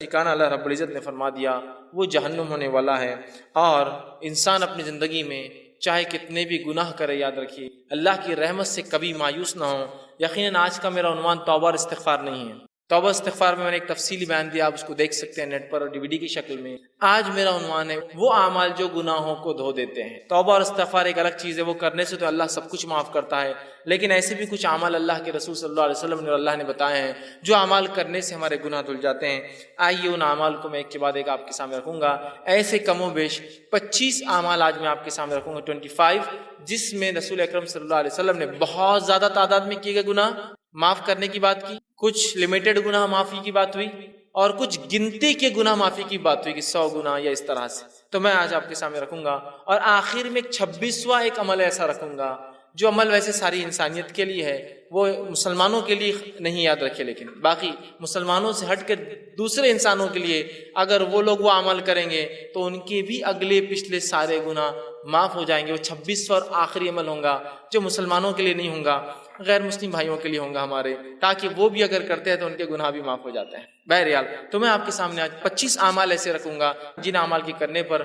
ٹھکانہ اللہ رب العزت نے فرما دیا وہ جہنم ہونے والا ہے۔ اور انسان اپنی زندگی میں چاہے کتنے بھی گناہ کرے، یاد رکھیے اللہ کی رحمت سے کبھی مایوس نہ ہو۔ یقیناً آج کا میرا عنوان توبہ اور استغفار نہیں ہے، توبہ استغفار میں نے ایک تفصیلی بیان دیا، آپ اس کو دیکھ سکتے ہیں نیٹ پر اور DVD کی شکل میں۔ آج میرا عنوان ہے وہ اعمال جو گناہوں کو دھو دیتے ہیں۔ توبہ اور استغفار ایک الگ چیز ہے، وہ کرنے سے تو اللہ سب کچھ معاف کرتا ہے، لیکن ایسے بھی کچھ اعمال اللہ کے رسول صلی اللہ علیہ وسلم نے اور اللہ نے بتائے ہیں جو اعمال کرنے سے ہمارے گناہ دھل جاتے ہیں۔ آئیے ان اعمال کو میں ایک کے بعد ایک آپ کے سامنے رکھوں گا۔ ایسے کم و بیش 25 اعمال آج میں آپ کے سامنے رکھوں گا، 25، جس میں رسول اکرم صلی اللہ علیہ وسلم نے بہت زیادہ تعداد میں کیے گئے گناہ معاف کرنے کی بات کی، کچھ لمیٹڈ گناہ معافی کی بات ہوئی، اور کچھ گنتی کے گناہ معافی کی بات ہوئی کہ 100 گناہ یا اس طرح سے۔ تو میں آج آپ کے سامنے رکھوں گا، اور آخر میں 26واں ایک عمل ایسا رکھوں گا جو عمل ویسے ساری انسانیت کے لیے ہے، وہ مسلمانوں کے لیے نہیں، یاد رکھے، لیکن باقی مسلمانوں سے ہٹ کے دوسرے انسانوں کے لیے اگر وہ لوگ وہ عمل کریں گے تو ان کے بھی اگلے پچھلے سارے گناہ معاف ہو جائیں گے۔ وہ 26واں اور آخری عمل ہوں گا جو مسلمانوں کے لیے نہیں ہوں گا، غیر مسلم بھائیوں کے لیے ہوں گا ہمارے، تاکہ وہ بھی اگر کرتے ہیں تو ان کے گناہ بھی معاف ہو جاتے ہیں۔ بہرحال تو میں آپ کے سامنے آج 25 اعمال ایسے رکھوں گا جن اعمال کے کرنے پر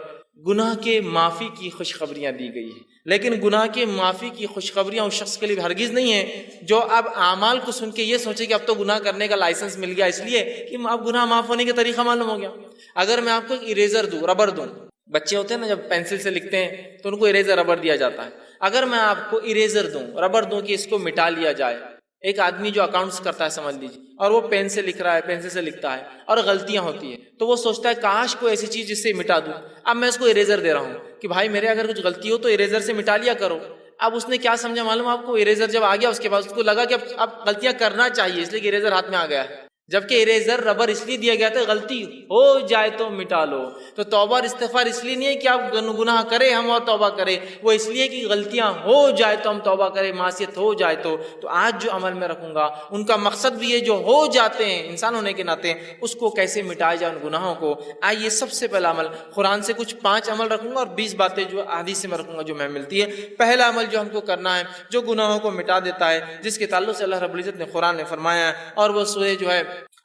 گناہ کے معافی کی خوشخبریاں دی گئی ہیں، لیکن گناہ کے معافی کی خوشخبریاں اس شخص کے لیے ہرگز نہیں ہیں جو اب اعمال کو سن کے یہ سوچے کہ اب تو گناہ کرنے کا لائسنس مل گیا، اس لیے کہ اب گناہ معاف ہونے کا طریقہ معلوم ہو گیا۔ اگر میں آپ کو ایک اریزر دوں، ربر دوں، بچے ہوتے ہیں نا جب پینسل سے لکھتے ہیں تو ان کو اریزر ربر دیا جاتا ہے، اگر میں آپ کو اریزر دوں، ربر دوں کہ اس کو مٹا لیا جائے، ایک آدمی جو اکاؤنٹس کرتا ہے سمجھ لیجیے، اور وہ پین سے لکھ رہا ہے، پینسل سے لکھتا ہے اور غلطیاں ہوتی ہیں، تو وہ سوچتا ہے کاش کوئی ایسی چیز جس سے مٹا دوں۔ اب میں اس کو اریزر دے رہا ہوں کہ بھائی میرے اگر کچھ غلطی ہو تو اریزر سے مٹا لیا کرو۔ اب اس نے کیا سمجھا معلوم آپ کو؟ اریزر جب آ گیا اس کے بعد اس کو لگا کہ اب غلطیاں کرنا چاہیے، اس لیے کہ اریزر ہاتھ میں آ گیا ہے، جبکہ اریزر ربر اس لیے دیا گیا تھا غلطی ہو جائے تو مٹا لو۔ تو توبہ اور استغفار اس لیے نہیں ہے کہ آپ گناہ کریں ہم اور توبہ کریں، وہ اس لیے کہ غلطیاں ہو جائے تو ہم توبہ کریں، معصیت ہو جائے تو آج جو عمل میں رکھوں گا ان کا مقصد بھی یہ جو ہو جاتے ہیں انسان ہونے کے ناطے اس کو کیسے مٹایا جائے ان گناہوں کو۔ آئیے سب سے پہلا عمل قرآن سے کچھ 5 عمل رکھوں گا اور 20 باتیں جو حدیث سے میں رکھوں گا جو میں ملتی ہے۔ پہلا عمل جو ہم کو کرنا ہے جو گناہوں کو مٹا دیتا ہے، جس کے تعلق سے اللہ رب العزت نے قرآن میں فرمایا ہے، اور وہ سورہ جو ہے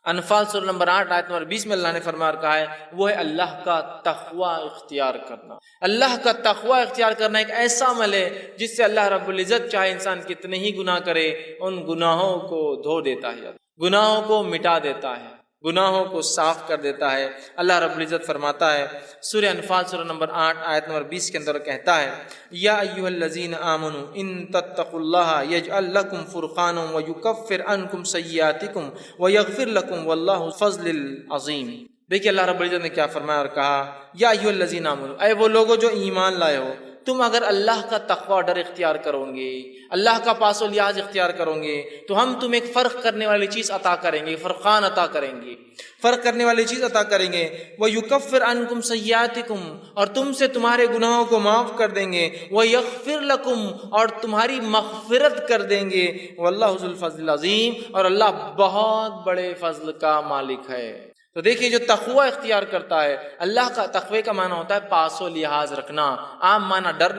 انفال سورہ نمبر 8 آیت نمبر 20 میں اللہ نے فرما کہا ہے، وہ ہے اللہ کا تقوی اختیار کرنا۔ اللہ کا تقوی اختیار کرنا ایک ایسا عمل ہے جس سے اللہ رب العزت چاہے انسان کتنے ہی گناہ کرے ان گناہوں کو دھو دیتا ہے، گناہوں کو مٹا دیتا ہے، گناہوں کو صاف کر دیتا ہے۔ اللہ رب العزت فرماتا ہے سورہ انفال سورہ نمبر 8 آیت نمبر 20 کے اندر کہتا ہے، یا ایھا الذین آمنوا ان تتقوا اللہ یجعل لکم فرقانا ویکفر عنکم سیئاتکم ویغفر لکم واللہ ذو الفضل العظیم۔ دیکھیے اللہ رب العزت نے کیا فرمایا اور کہا، یا ایھا الذین آمنوا، اے وہ لوگو جو ایمان لائے ہو، تم اگر اللہ کا تقوی اور ڈر اختیار کرو گے، اللہ کا پاس و لحاظ اختیار کرو گے تو ہم تمہیں ایک فرق کرنے والی چیز عطا کریں گے، فرقان عطا کریں گے، فرق کرنے والی چیز عطا کریں گے۔ وَيُكَفِّرْ عَنْكُمْ سَيِّئَاتِكُمْ، اور تم سے تمہارے گناہوں کو معاف کر دیں گے۔ وَيَغْفِرْ لَكُمْ، اور تمہاری مغفرت کر دیں گے۔ وَاللَّهُ ذُو الْفَضْلِ الْعَظِيمِ، اور اللہ بہت بڑے فضل کا مالک ہے۔ تو دیکھیے جو تقوی اختیار کرتا ہے، اللہ کا تقوی کا معنی ہوتا ہے پاس و لحاظ رکھنا، عام معنی ڈر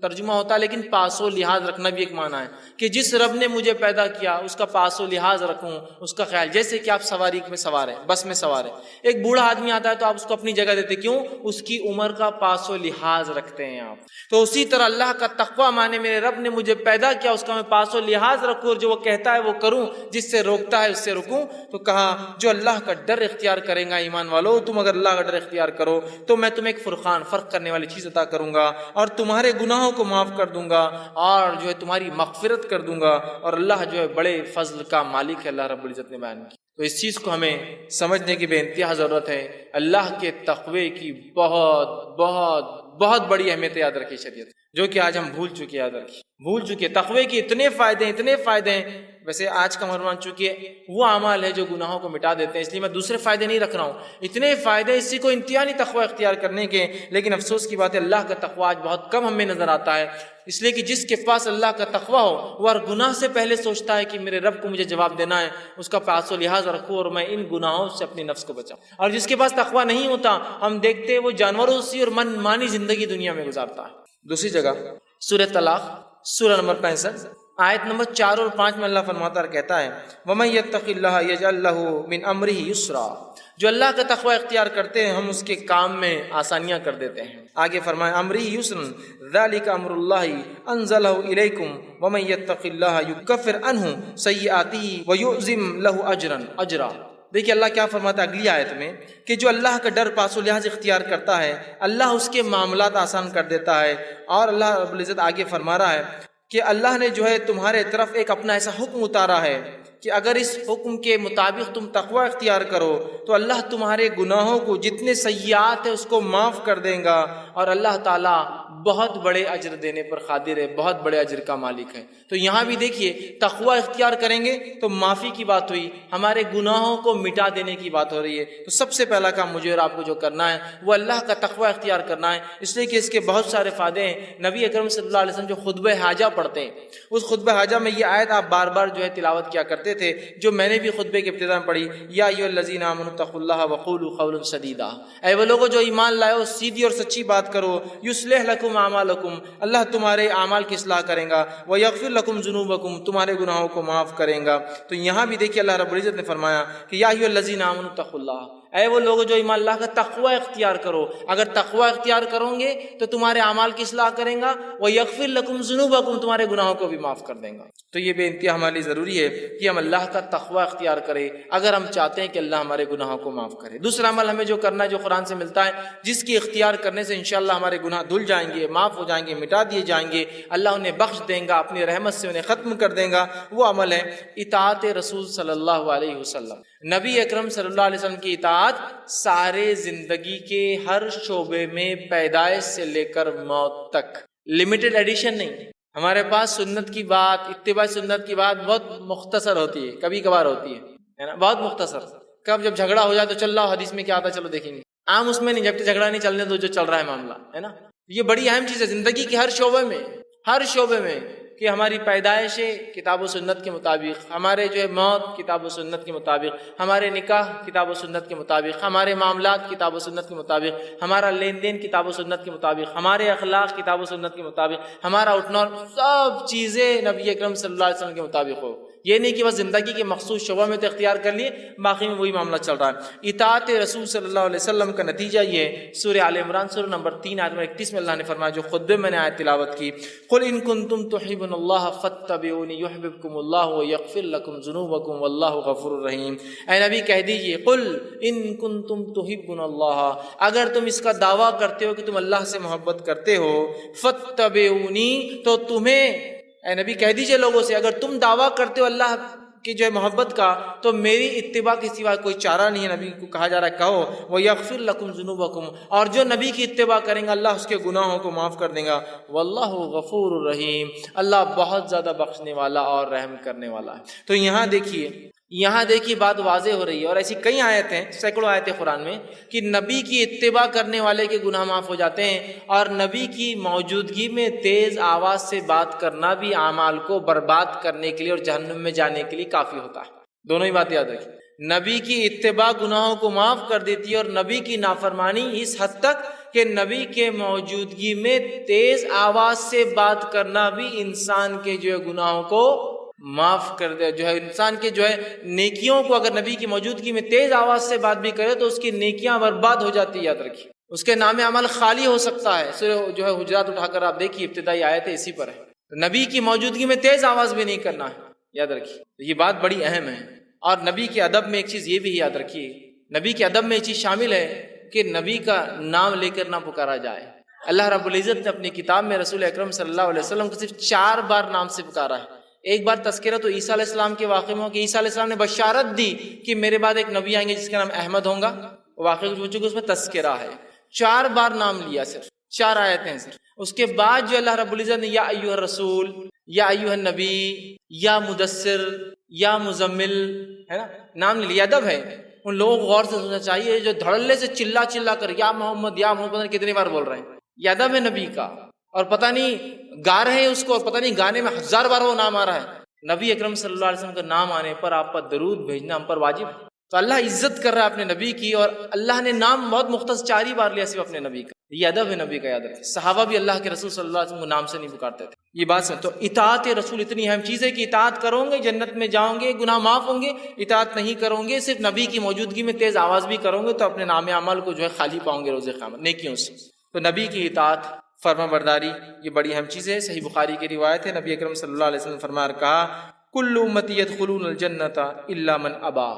ترجمہ ہوتا ہے، لیکن پاس و لحاظ رکھنا بھی ایک معنی ہے کہ جس رب نے مجھے پیدا کیا اس کا پاس و لحاظ رکھوں، اس کا خیال۔ جیسے کہ آپ سواری میں سوار ہیں، بس میں سوار ہیں، ایک بوڑھا آدمی آتا ہے تو آپ اس کو اپنی جگہ دیتے، کیوں؟ اس کی عمر کا پاس و لحاظ رکھتے ہیں آپ۔ تو اسی طرح اللہ کا تقوی معنی میرے رب نے مجھے پیدا کیا اس کا میں پاس و لحاظ رکھوں، اور جو وہ کہتا ہے وہ کروں، جس سے روکتا ہے اس سے رکوں۔ تو کہا جو اللہ کا ڈر اختیار کرے گا، ایمان والو تم اگر اللہ کا ڈر اختیار کرو تو میں تمہیں ایک فرقان، فرق کرنے والی چیز عطا کروں گا، اور تمہارے گناہوں کو معاف کر دوں گا، اور جو ہے تمہاری مغفرت کر دوں گا، اور اللہ جو ہے بڑے فضل کا مالک ہے، اللہ رب العزت نے بیان کی۔ تو اس چیز کو ہمیں سمجھنے کی بے انتہا ضرورت ہے۔ اللہ کے تقوی کی بہت بہت بہت بڑی اہمیت یاد رکھی شریعت، جو کہ آج ہم بھول چکے، یاد رکھیے بھول چکے۔ تقوی کے اتنے فائدے ہیں، اتنے فائدے ہیں۔ ویسے آج کا عنوان چونکہ وہ اعمال ہے جو گناہوں کو مٹا دیتے ہیں، اس لیے میں دوسرے فائدے نہیں رکھ رہا ہوں۔ اتنے فائدے اسی کو انتہا نہیں تقوی اختیار کرنے کے، لیکن افسوس کی بات ہے اللہ کا تقوی آج بہت کم ہمیں نظر آتا ہے، اس لیے کہ جس کے پاس اللہ کا تقوی ہو وہ ہر گناہ سے پہلے سوچتا ہے کہ میرے رب کو مجھے جواب دینا ہے، اس کا پاس و لحاظ رکھوں اور میں ان گناہوں سے اپنی نفس کو بچاؤں۔ اور جس کے پاس تقوی نہیں ہوتا، ہم دیکھتے ہیں وہ جانوروں سی اور من مانی زندگی دنیا میں گزارتا ہے۔ دوسری جگہ سورہ طلاق سورہ نمبر 65 آیت نمبر 4 اور 5 میں اللہ فرماتا ہے، کہتا ہے وَمَن يَتَّقِ اللَّهَ يَجْعَل لَّهُ مِنْ أَمْرِهِ يُسْرًا، جو اللہ کا تقوی اختیار کرتے ہیں ہم اس کے کام میں آسانیاں کر دیتے ہیں۔ آگے فرمائے امری یسر ذالک امر اللہ انزلہ الیکم ومن یتق اللہ یکفر عنہ سیئاتہ ویعظم لہ اجرا۔ دیکھیے اللہ کیا فرماتا ہے اگلی آیت میں کہ جو اللہ کا ڈر پاس و لحاظ اختیار کرتا ہے اللہ اس کے معاملات آسان کر دیتا ہے۔ اور اللہ رب العزت آگے فرما رہا ہے کہ اللہ نے جو ہے تمہارے طرف ایک اپنا ایسا حکم اتارا ہے کہ اگر اس حکم کے مطابق تم تقوی اختیار کرو تو اللہ تمہارے گناہوں کو جتنے سیئات ہیں اس کو معاف کر دے گا، اور اللہ تعالیٰ بہت بڑے اجر دینے پر قادر ہے، بہت بڑے اجر کا مالک ہے۔ تو یہاں بھی دیکھیے تقوی اختیار کریں گے تو معافی کی بات ہوئی، ہمارے گناہوں کو مٹا دینے کی بات ہو رہی ہے۔ تو سب سے پہلا کام مجھے اور آپ کو جو کرنا ہے وہ اللہ کا تقوی اختیار کرنا ہے، اس لیے کہ اس کے بہت سارے فائدے ہیں۔ نبی اکرم صلی اللہ علیہ وسلم جو خطبہ حاجہ پڑھتے ہیں اس خطبہ حاجہ میں یہ آیت آپ بار بار جو ہے تلاوت کیا کرتے تھے، جو میں نے بھی خطبے کے ابتدا میں پڑھی، یا ایھا الذین آمنوا اتقوا اللہ وقولوا قولا سدیدا، اے وہ لوگوں جو ایمان لائے ہو سیدھی اور سچی بات کرو، یصلح لکم اعمالکم، اللہ تمہارے اعمال کی اصلاح کرے گا، ویغفر لکم ذنوبکم، تمہارے گناہوں کو معاف کرے گا۔ تو یہاں بھی دیکھیے اللہ رب العزت نے فرمایا کہ یا ایھا الذین آمنوا اتقوا اللہ، اے وہ لوگ جو ایمان اللہ کا تقوی اختیار کرو، اگر تقوی اختیار کرو گے تو تمہارے اعمال کی اصلاح کریں گا، وَيَغْفِرْ لَكُمْ ذُنُوبَكُمْ، تمہارے گناہوں کو بھی معاف کر دیں گا۔ تو یہ بے انتہا ہمارے لیے ضروری ہے کہ ہم اللہ کا تقوی اختیار کریں اگر ہم چاہتے ہیں کہ اللہ ہمارے گناہوں کو معاف کرے۔ دوسرا عمل ہمیں جو کرنا ہے جو قرآن سے ملتا ہے، جس کی اختیار کرنے سے انشاءاللہ ہمارے گناہ دھل جائیں گے، معاف ہو جائیں گے، مٹا دیے جائیں گے، اللہ انہیں بخش دیں گا، اپنی رحمت سے انہیں ختم کر دیں گا، وہ عمل ہے اطاعت رسول صلی اللہ علیہ وسلم۔ نبی اکرم صلی اللہ علیہ وسلم کی اطاعت سارے زندگی کے ہر شعبے میں، پیدائش سے لے کر موت تک، لمیٹڈ ایڈیشن نہیں۔ ہمارے پاس سنت کی بات، اتباع سنت کی بات بہت مختصر ہوتی ہے، کبھی کبھار ہوتی ہے نا، بہت مختصر۔ کب جب جھگڑا ہو جائے تو چل رہا حدیث میں کیا آتا ہے چلو دیکھیں گے، عام اس میں نہیں، جب تک جھگڑا نہیں چلنے دو جو چل رہا ہے معاملہ ہے نا۔ یہ بڑی اہم چیز ہے زندگی کے ہر شعبے میں، ہر شعبے میں، کہ ہماری پیدائش کتاب و سنت کے مطابق، ہمارے جو ہے موت کتاب و سنت کے مطابق، ہمارے نکاح کتاب و سنت کے مطابق، ہمارے معاملات کتاب و سنت کے مطابق، ہمارا لین دین کتاب و سنت کے مطابق، ہمارے اخلاق کتاب و سنت کے مطابق، ہمارا اٹھنا، سب چیزیں نبی اکرم صلی اللہ علیہ وسلم کے مطابق ہو۔ یہ نہیں کہ بس زندگی کے مخصوص شعبہ میں تو اختیار کر لیے باقی میں وہی معاملہ چل رہا ہے۔ اطاعت رسول صلی اللہ علیہ وسلم کا نتیجہ یہ ہے، سورہ آل عمران سورہ نمبر 3 آیت نمبر 31 میں اللہ نے فرمایا، جو خطبے میں نے آیت تلاوت کی، قل ان کنتم تحبون اللہ فاتبعونی یحببکم اللہ ویغفر لکم ذنوبکم واللہ غفور رحیم۔ اے نبی کہہ دیجئے، قل ان کنتم تحبون اللہ، اگر تم اس کا دعویٰ کرتے ہو کہ تم اللہ سے محبت کرتے ہو، فاتبعونی، تو تمہیں، اے نبی کہہ دیجئے لوگوں سے، اگر تم دعویٰ کرتے ہو اللہ کی جو ہے محبت کا تو میری اتباع کے سوا کوئی چارہ نہیں ہے۔ نبی کو کہا جا رہا ہے کہو وَيَغْفِرْ لَكُمْ ذُنُوبَكُمْ، اور جو نبی کی اتباع کریں گا اللہ اس کے گناہوں کو معاف کر دے گا، واللہ غفور الرحیم، اللہ بہت زیادہ بخشنے والا اور رحم کرنے والا ہے۔ تو یہاں دیکھیے بات واضح ہو رہی ہے، اور ایسی کئی آیت ہیں، سینکڑوں آیتیں قرآن میں، کہ نبی کی اتباع کرنے والے کے گناہ معاف ہو جاتے ہیں، اور نبی کی موجودگی میں تیز آواز سے بات کرنا بھی اعمال کو برباد کرنے کے لیے اور جہنم میں جانے کے لیے کافی ہوتا ہے۔ دونوں ہی بات یاد رکھیں، نبی کی اتباع گناہوں کو معاف کر دیتی ہے، اور نبی کی نافرمانی اس حد تک کہ نبی کے موجودگی میں تیز آواز سے بات کرنا بھی انسان کے جو ہے گناہوں کو معاف کر دے، جو ہے انسان کے جو ہے نیکیوں کو، اگر نبی کی موجودگی میں تیز آواز سے بات بھی کرے تو اس کی نیکیاں برباد ہو جاتی ہے، یاد رکھیے، اس کے نام عمل خالی ہو سکتا ہے۔ سورہ جو ہے حجرات اٹھا کر آپ دیکھیے، ابتدائی آیت اسی پر ہے، نبی کی موجودگی میں تیز آواز بھی نہیں کرنا ہے، یاد رکھیے، یہ بات بڑی اہم ہے۔ اور نبی کے ادب میں ایک چیز یہ بھی یاد رکھیے، نبی کے ادب میں یہ چیز شامل ہے کہ نبی کا نام لے کر نہ پکارا جائے۔ اللہ رب العزت نے اپنی کتاب میں رسول اکرم صلی اللہ علیہ وسلم کو صرف 4 بار نام سے پکارا ہے۔ ایک بار تذکرہ تو عیسیٰ علیہ السلام کے واقعے میں ہو کہ عیسیٰ علیہ السلام نے بشارت دی کہ میرے بعد ایک نبی آئیں گے جس کا نام احمد ہوگا، واقعہ کچھ بچوں کو اس میں تذکرہ ہے، 4 بار نام لیا، صرف 4 آیتیں ہیں صرف۔ اس کے بعد جو اللہ رب العزت نے یا ایھا الرسول، یا ایھا النبی، یا مدثر، یا مزمل، ہے نا، نام لیا۔ ادب ہے، ان لوگوں کو غور سے سننا چاہیے جو دھڑلے سے چلا کر یا محمد یا محمد کتنی بار بول رہے ہیں، یہ ادب ہے نبی کا، اور پتہ نہیں گا رہے ہیں اس کو، اور پتہ نہیں گانے میں 1000 بار وہ نام آ رہا ہے۔ نبی اکرم صلی اللہ علیہ وسلم کا نام آنے پر آپ پر درود بھیجنا ہم پر واجب ہے۔ تو اللہ عزت کر رہا ہے اپنے نبی کی، اور اللہ نے نام بہت مختص 4 ہی بار لیا صرف اپنے نبی کا، یہ ادب ہے نبی کا، یاد رکھیں۔ صحابہ بھی اللہ کے رسول صلی اللہ علیہ وسلم کو نام سے نہیں پکارتے تھے، یہ بات سمجھ، تو اطاعت رسول اتنی اہم چیز ہے کہ اطاعت کرو گے جنت میں جاؤ گے، گناہ معاف ہوں گے. اطاعت نہیں کرو گے، صرف نبی کی موجودگی میں تیز آواز بھی کرو گے، تو اپنے نام اعمال کو جو ہے خالی پاؤں گے روز قیامت نیکیوں سے. تو نبی کی اطاعت، فرما برداری، یہ بڑی اہم چیز ہے. صحیح بخاری کی روایت ہے، نبی اکرم صلی اللہ علیہ وسلم فرمایا کہا کل امتی یدخلون الجنت الا من ابا،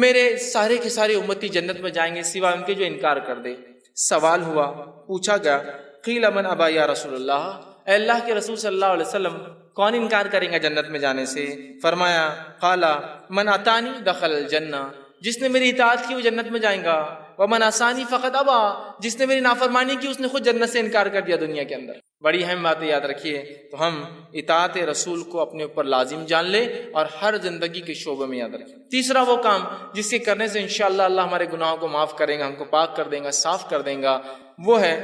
میرے سارے کے سارے امتی جنت میں جائیں گے سوائے ان کے جو انکار کر دے. سوال ہوا، پوچھا گیا قیل من ابا یا رسول اللہ، اے اللہ کے رسول صلی اللہ علیہ وسلم کون انکار کریں گا جنت میں جانے سے؟ فرمایا قال من اطانی دخل الجنہ، جس نے میری اطاعت کی وہ جنت میں جائیں گا. ومن عصانی فقط ابا، جس نے میری نافرمانی کی اس نے خود جنت سے انکار کر دیا دنیا کے اندر. بڑی اہم باتیں یاد رکھیے. تو ہم اطاعت رسول کو اپنے اوپر لازم جان لیں اور ہر زندگی کے شعبے میں یاد رکھیں. تیسرا وہ کام جس کے کرنے سے انشاءاللہ اللہ ہمارے گناہوں کو معاف کریں گا، ہم کو پاک کر دیں گا، صاف کر دیں گا، وہ ہے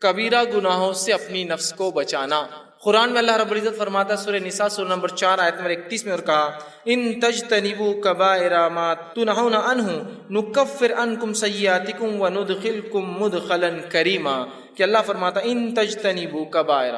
کبیرہ گناہوں سے اپنی نفس کو بچانا. قرآن میں اللہ رب العزت فرماتا ہے سورہ نساء سورہ نمبر 4 آیت نمبر 31 میں، اور کہا ان تجتنبوا کبائر ما تنہون عنہ نکفر عنکم سیئاتکم وندخلکم مدخلا کریما. کہ اللہ فرماتا ان تجتنبوا کبائر،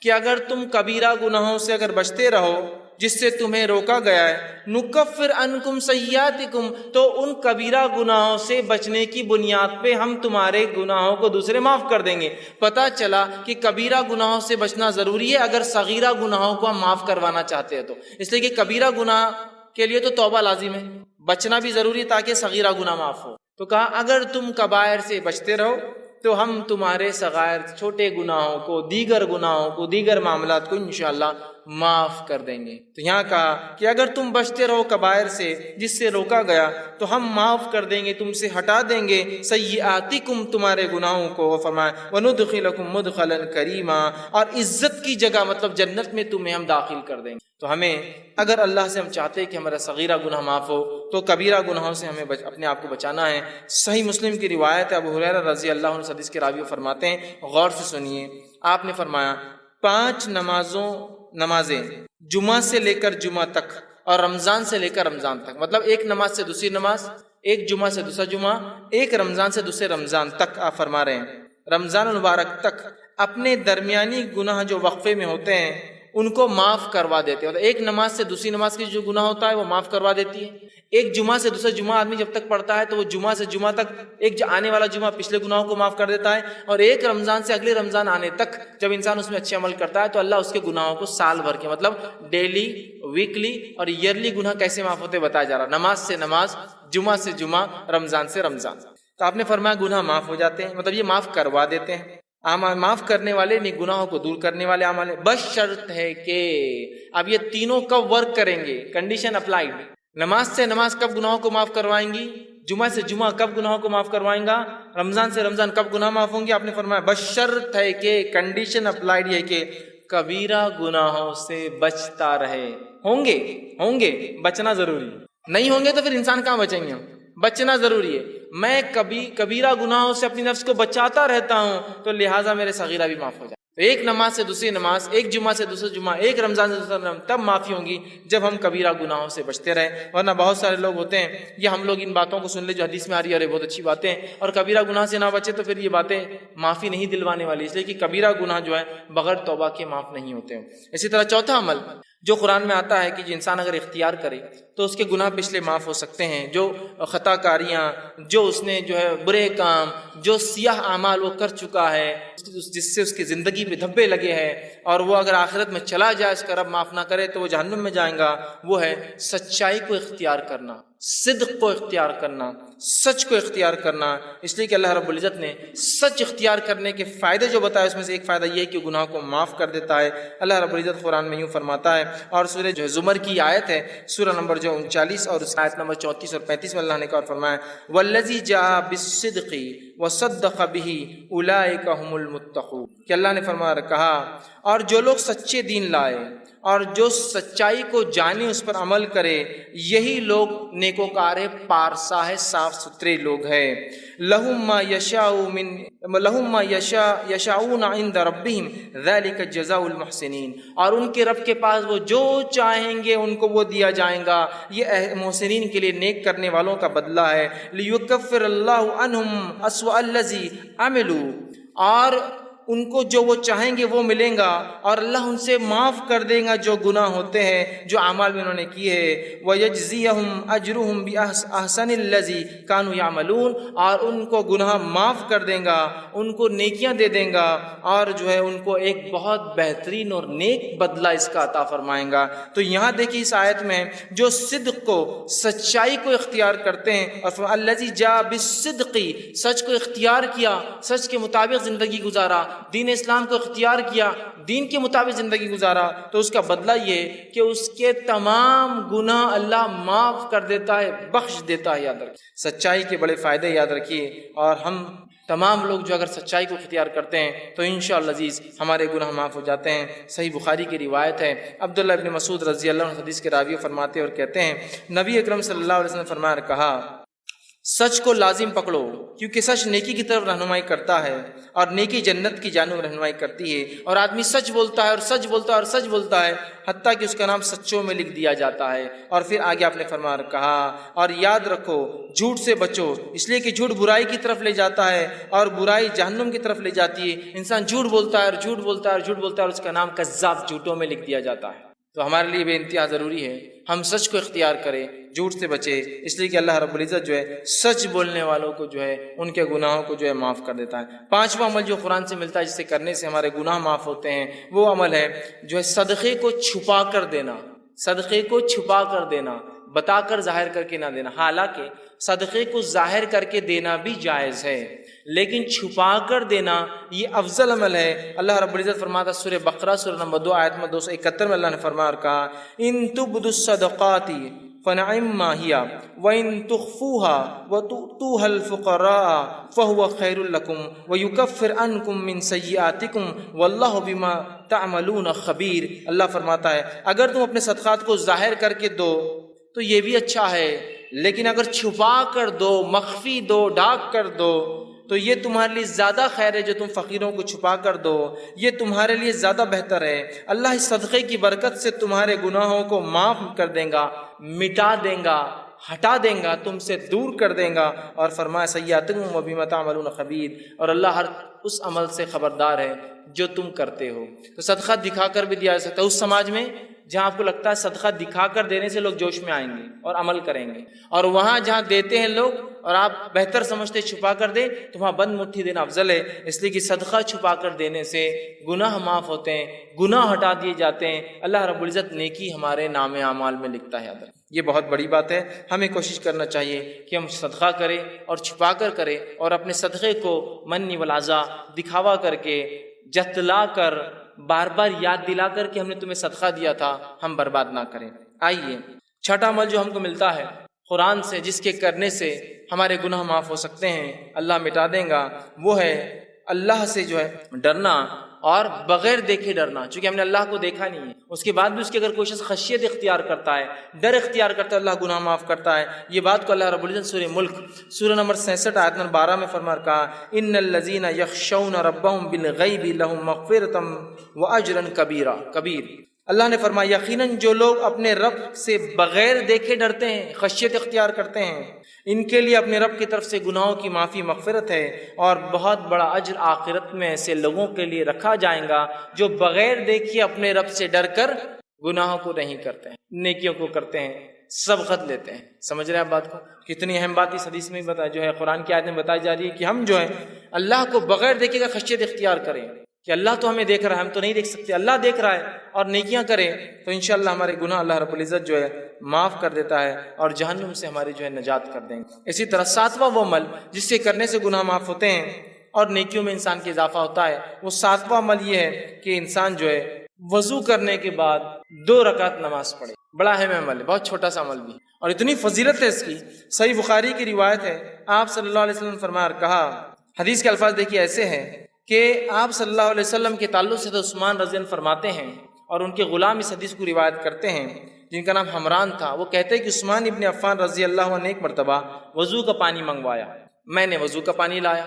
کہ اگر تم کبیرہ گناہوں سے اگر بچتے رہو جس سے تمہیں روکا گیا ہے، نکفر عنکم سیئاتکم، تو ان کبیرہ گناہوں سے بچنے کی بنیاد پہ ہم تمہارے گناہوں کو دوسرے معاف کر دیں گے. پتہ چلا کہ کبیرہ گناہوں سے بچنا ضروری ہے اگر صغیرہ گناہوں کو ہم معاف کروانا چاہتے ہیں تو. اس لیے کہ کبیرہ گناہ کے لیے تو توبہ لازم ہے، بچنا بھی ضروری ہے تاکہ صغیرہ گناہ معاف ہو. تو کہا اگر تم کبائر سے بچتے رہو تو ہم تمہارے صغائر چھوٹے گناہوں کو، دیگر گناہوں کو، دیگر معاملات کو انشاءاللہ معاف کر دیں گے. تو یہاں کہا کہ اگر تم بچتے رہو کبائر سے جس سے روکا گیا تو ہم معاف کر دیں گے، تم سے ہٹا دیں گے سیئاتکم تمہارے گناہوں کو. فرمایا وندخلکم مدخلا کریما، اور عزت کی جگہ مطلب جنت میں تمہیں ہم داخل کر دیں گے. تو ہمیں اگر اللہ سے ہم چاہتے ہیں کہ ہمارا صغیرہ گناہ معاف ہو تو کبیرہ گناہوں سے ہمیں اپنے آپ کو بچانا ہے. صحیح مسلم کی روایت ہے، ابو ہریرہ رضی اللہ عنہ حدیث کے راوی فرماتے ہیں، غور سے سنیے. آپ نے فرمایا 5 نمازیں جمعہ سے لے کر جمعہ تک اور رمضان سے لے کر رمضان تک، مطلب ایک نماز سے دوسری نماز، ایک جمعہ سے دوسرا جمعہ، ایک رمضان سے دوسرے رمضان تک، آپ فرما رہے ہیں رمضان المبارک تک اپنے درمیانی گناہ جو وقفے میں ہوتے ہیں ان کو معاف کروا دیتے ہیں. ایک نماز سے دوسری نماز کی جو گناہ ہوتا ہے وہ معاف کروا دیتی ہے. ایک جمعہ سے دوسرا جمعہ آدمی جب تک پڑھتا ہے تو وہ جمعہ سے جمعہ تک ایک آنے والا جمعہ پچھلے گناہوں کو معاف کر دیتا ہے، اور ایک رمضان سے اگلے رمضان آنے تک جب انسان اس میں اچھے عمل کرتا ہے تو اللہ اس کے گناہوں کو سال بھر کے مطلب ڈیلی، ویکلی اور ایئرلی گناہ کیسے معاف ہوتے بتایا جا رہا. نماز سے نماز، جمعہ سے جمعہ، رمضان سے رمضان. تو آپ نے فرمایا گناہ معاف ہو جاتے ہیں، مطلب یہ معاف کروا دیتے ہیں. معاف کرنے والے نہیں، گناہوں کو دور کرنے والے اعمال، بس شرط ہے کہ اب یہ تینوں کب ورک کریں گے، کنڈیشن اپلائیڈ. نماز سے نماز کب گناہوں کو معاف کروائیں گی، جمعہ سے جمعہ کب گناہوں کو معاف کروائیں گا، رمضان سے رمضان کب گناہ معاف ہوں گے. آپ نے فرمایا بس شرط ہے کہ کنڈیشن اپلائیڈ ہے کہ کبیرہ گناہوں سے بچتا رہے. ہوں گے بچنا ضروری، نہیں ہوں گے تو پھر انسان کہاں بچیں گے. بچنا ضروری ہے. میں کبیرہ گناہوں سے اپنی نفس کو بچاتا رہتا ہوں تو لہٰذا میرے صغیرہ بھی معاف ہو جائے. ایک نماز سے دوسری نماز، ایک جمعہ سے دوسرا جمعہ، ایک رمضان سے دوسرا رمضان، تب معافی ہوں گی جب ہم کبیرہ گناہوں سے بچتے رہیں. ورنہ بہت سارے لوگ ہوتے ہیں، یہ ہم لوگ ان باتوں کو سن لے جو حدیث میں آ رہی ہے، ارے بہت اچھی باتیں، اور کبیرہ گناہ سے نہ بچے تو پھر یہ باتیں معافی نہیں دلوانے والی. اس لیے کہ کبیرہ گناہ جو ہے بغیر توبہ کے معاف نہیں ہوتے ہیں. اسی طرح چوتھا عمل جو قرآن میں آتا ہے کہ جو انسان اگر اختیار کرے تو اس کے گناہ پچھلے معاف ہو سکتے ہیں. جو خطا کاریاں، جو اس نے جو ہے برے کام، جو سیاہ اعمال وہ کر چکا ہے جس سے اس کی زندگی پہ دھبے لگے ہیں اور وہ اگر آخرت میں چلا جائے اس کا رب معاف نہ کرے تو وہ جہنم میں جائیں گا، وہ ہے سچائی کو اختیار کرنا، صدق کو اختیار کرنا، سچ کو اختیار کرنا. اس لیے کہ اللہ رب العزت نے سچ اختیار کرنے کے فائدے جو بتائے اس میں سے ایک فائدہ یہ ہے کہ گناہ کو معاف کر دیتا ہے. اللہ رب العزت قرآن میں یوں فرماتا ہے، اور سورہ جو زمر کی آیت ہے، سورہ نمبر جو 39 اور اس آیت نمبر 34 اور 35 میں اللہ نے کہا فرمایا والذی جاء بالصدق وصدق به اولئک هم المتقون، کہ اللہ نے فرمایا کہا اور جو لوگ سچے دین لائے اور جو سچائی کو جانے اس پر عمل کرے یہی لوگ نیکوکار ہے، پارسا ہے، صاف ستھرے لوگ ہیں. لہم ما یشاؤون عند ربہم ذلک جزاء المحسنین، اور ان کے رب کے پاس وہ جو چاہیں گے ان کو وہ دیا جائے گا، یہ محسنین کے لیے نیک کرنے والوں کا بدلہ ہے. لیکفر اللہ عنہم اسوأ الذی عملوا، اور ان کو جو وہ چاہیں گے وہ ملیں گا، اور اللہ ان سے معاف کر دے گا جو گناہ ہوتے ہیں، جو اعمال بھی انہوں نے کیے ہیں۔ وَيَجْزِيَهُمْ أَجْرُهُمْ بِأَحْسَنِ الَّذِي كَانُوا يَعْمَلُونَ، اور ان کو گناہ معاف کر دیں گا، ان کو نیکیاں دے دیں گا، اور جو ہے ان کو ایک بہت بہترین اور نیک بدلہ اس کا عطا فرمائیں گا۔ تو یہاں دیکھیے اس آیت میں جو صدق کو، سچائی کو اختیار کرتے ہیں، اور الذی جاء بالصدق، سچ کو اختیار کیا، سچ کے مطابق زندگی گزارا، دین اسلام کو اختیار کیا، دین کے مطابق زندگی گزارا، تو اس کا بدلہ یہ کہ اس کے تمام گناہ اللہ معاف کر دیتا ہے، بخش دیتا ہے۔ یاد رکھیے سچائی کے بڑے فائدے یاد رکھیے، اور ہم تمام لوگ جو اگر سچائی کو اختیار کرتے ہیں تو انشاءاللہ عزیز ہمارے گناہ معاف ہو جاتے ہیں۔ صحیح بخاری کی روایت ہے، عبداللہ ابن مسعود رضی اللہ عنہ حدیث کے راوی فرماتے اور کہتے ہیں، نبی اکرم صلی اللہ علیہ وسلم فرمایا، کہا سچ کو لازم پکڑو، کیونکہ سچ نیکی کی طرف رہنمائی کرتا ہے، اور نیکی جنت کی جانب رہنمائی کرتی ہے۔ اور آدمی سچ بولتا ہے اور سچ بولتا ہے اور سچ بولتا ہے، حتیٰ کہ اس کا نام سچوں میں لکھ دیا جاتا ہے۔ اور پھر آگے آپ نے فرمایا کہا، اور یاد رکھو جھوٹ سے بچو، اس لیے کہ جھوٹ برائی کی طرف لے جاتا ہے، اور برائی جہنم کی طرف لے جاتی ہے۔ انسان جھوٹ بولتا ہے اور جھوٹ بولتا ہے اور جھوٹ بولتا ہے، اور اس کا نام کذاب، جھوٹوں میں لکھ دیا جاتا ہے۔ تو ہمارے لیے بے انتہا ضروری ہے ہم سچ کو اختیار کریں، جھوٹ سے بچے، اس لیے کہ اللہ رب العزت جو ہے سچ بولنے والوں کو جو ہے ان کے گناہوں کو جو ہے معاف کر دیتا ہے۔ پانچواں عمل جو قرآن سے ملتا ہے، جسے کرنے سے ہمارے گناہ معاف ہوتے ہیں، وہ عمل ہے جو ہے صدقے کو چھپا کر دینا۔ صدقے کو چھپا کر دینا، بتا کر ظاہر کر کے نہ دینا۔ حالانکہ صدقے کو ظاہر کر کے دینا بھی جائز ہے، لیکن چھپا کر دینا یہ افضل عمل ہے۔ اللہ رب العزت فرماتا سورہ بقرہ سورہ نمبر 2 آیت میں 271 میں اللہ نے فرمایا اور کہا، ان تبدوا الصدقات فنعما ہی وان تخفوها وتؤتوها الفقراء فهو خیر لکم ویکفر عنکم من سیئاتکم واللہ بما تعملون خبیر۔ اللہ فرماتا ہے اگر تم اپنے صدقات کو ظاہر کر کے دو تو یہ بھی اچھا ہے، لیکن اگر چھپا کر دو، مخفی دو، ڈھانک کر دو، تو یہ تمہارے لیے زیادہ خیر ہے۔ جو تم فقیروں کو چھپا کر دو یہ تمہارے لیے زیادہ بہتر ہے۔ اللہ اس صدقے کی برکت سے تمہارے گناہوں کو معاف کر دیں گا، مٹا دیں گا، ہٹا دیں گا، تم سے دور کر دیں گا۔ اور فرمایا سیئاتکم وبما تعملون خبیر، اور اللہ ہر اس عمل سے خبردار ہے جو تم کرتے ہو۔ تو صدقہ دکھا کر بھی دیا جا سکتا ہے۔ اس سماج میں جہاں آپ کو لگتا ہے صدقہ دکھا کر دینے سے لوگ جوش میں آئیں گے اور عمل کریں گے، اور وہاں جہاں دیتے ہیں لوگ اور آپ بہتر سمجھتے چھپا کر دیں، تو وہاں بند مٹھی دینا افضل ہے۔ اس لیے کہ صدقہ چھپا کر دینے سے گناہ معاف ہوتے ہیں، گناہ ہٹا دیے جاتے ہیں، اللہ رب العزت نیکی ہمارے نام اعمال میں لکھتا ہے۔ یہ بہت بڑی بات ہے، ہمیں کوشش کرنا چاہیے کہ ہم صدقہ کریں اور چھپا کر کریں، اور اپنے صدقے کو منی والعزا دکھاوا کر کے، جتلا کر، بار بار یاد دلا کر کہ ہم نے تمہیں صدقہ دیا تھا، ہم برباد نہ کریں۔ آئیے چھٹا عمل جو ہم کو ملتا ہے قرآن سے، جس کے کرنے سے ہمارے گناہ معاف ہو سکتے ہیں، اللہ مٹا دیں گا، وہ ہے اللہ سے جو ہے ڈرنا، اور بغیر دیکھے ڈرنا۔ چونکہ ہم نے اللہ کو دیکھا نہیں ہے، اس کے بعد بھی اس کی اگر کوئی شخص خشیت اختیار کرتا ہے، ڈر اختیار کرتا ہے، اللہ گناہ معاف کرتا ہے۔ یہ بات کو اللہ رب العزت سورہ ملک سورہ نمبر 66 آیت نمبر 12 میں فرما کہا، ان الذین یخشون ربهم بالغیب لهم مغفرۃ واجرا کبیر۔ اللہ نے فرمایا یقیناً جو لوگ اپنے رب سے بغیر دیکھے ڈرتے ہیں، خشیت اختیار کرتے ہیں، ان کے لیے اپنے رب کی طرف سے گناہوں کی معافی، مغفرت ہے، اور بہت بڑا اجر آخرت میں ایسے لوگوں کے لیے رکھا جائے گا جو بغیر دیکھے اپنے رب سے ڈر کر گناہوں کو نہیں کرتے ہیں، نیکیوں کو کرتے ہیں، سبقت لیتے ہیں۔ سمجھ رہے ہیں آپ بات کو؟ کتنی اہم بات اس حدیث میں بتایا، جو ہے قرآن کی آیت میں بتائی جا رہی ہے کہ ہم جو ہے اللہ کو بغیر دیکھے کا خشیت اختیار کریں، کہ اللہ تو ہمیں دیکھ رہا ہے، ہم تو نہیں دیکھ سکتے، اللہ دیکھ رہا ہے، اور نیکیاں کریں تو انشاءاللہ ہمارے گناہ اللہ رب العزت جو ہے معاف کر دیتا ہے، اور جہنم سے ہماری جو ہے نجات کر دیں گے۔ اسی طرح ساتواں وہ عمل جس سے کرنے سے گناہ معاف ہوتے ہیں اور نیکیوں میں انسان کے اضافہ ہوتا ہے، وہ ساتواں عمل یہ ہے کہ انسان جو ہے وضو کرنے کے بعد 2 رکعت نماز پڑھے۔ بڑا اہم عمل ہے، بہت چھوٹا سا عمل بھی، اور اتنی فضیلت ہے اس کی۔ صحیح بخاری کی روایت ہے، آپ صلی اللہ علیہ وسلم نے فرمایا اور کہا، حدیث کے الفاظ دیکھیے ایسے ہیں کہ آپ صلی اللہ علیہ وسلم کے تعلق سے تو عثمان رضی اللہ عنہ فرماتے ہیں، اور ان کے غلام اس حدیث کو روایت کرتے ہیں جن کا نام حمران تھا، وہ کہتے ہیں کہ عثمان ابن عفان رضی اللہ عنہ نے ایک مرتبہ وضو کا پانی منگوایا، میں نے وضو کا پانی لایا،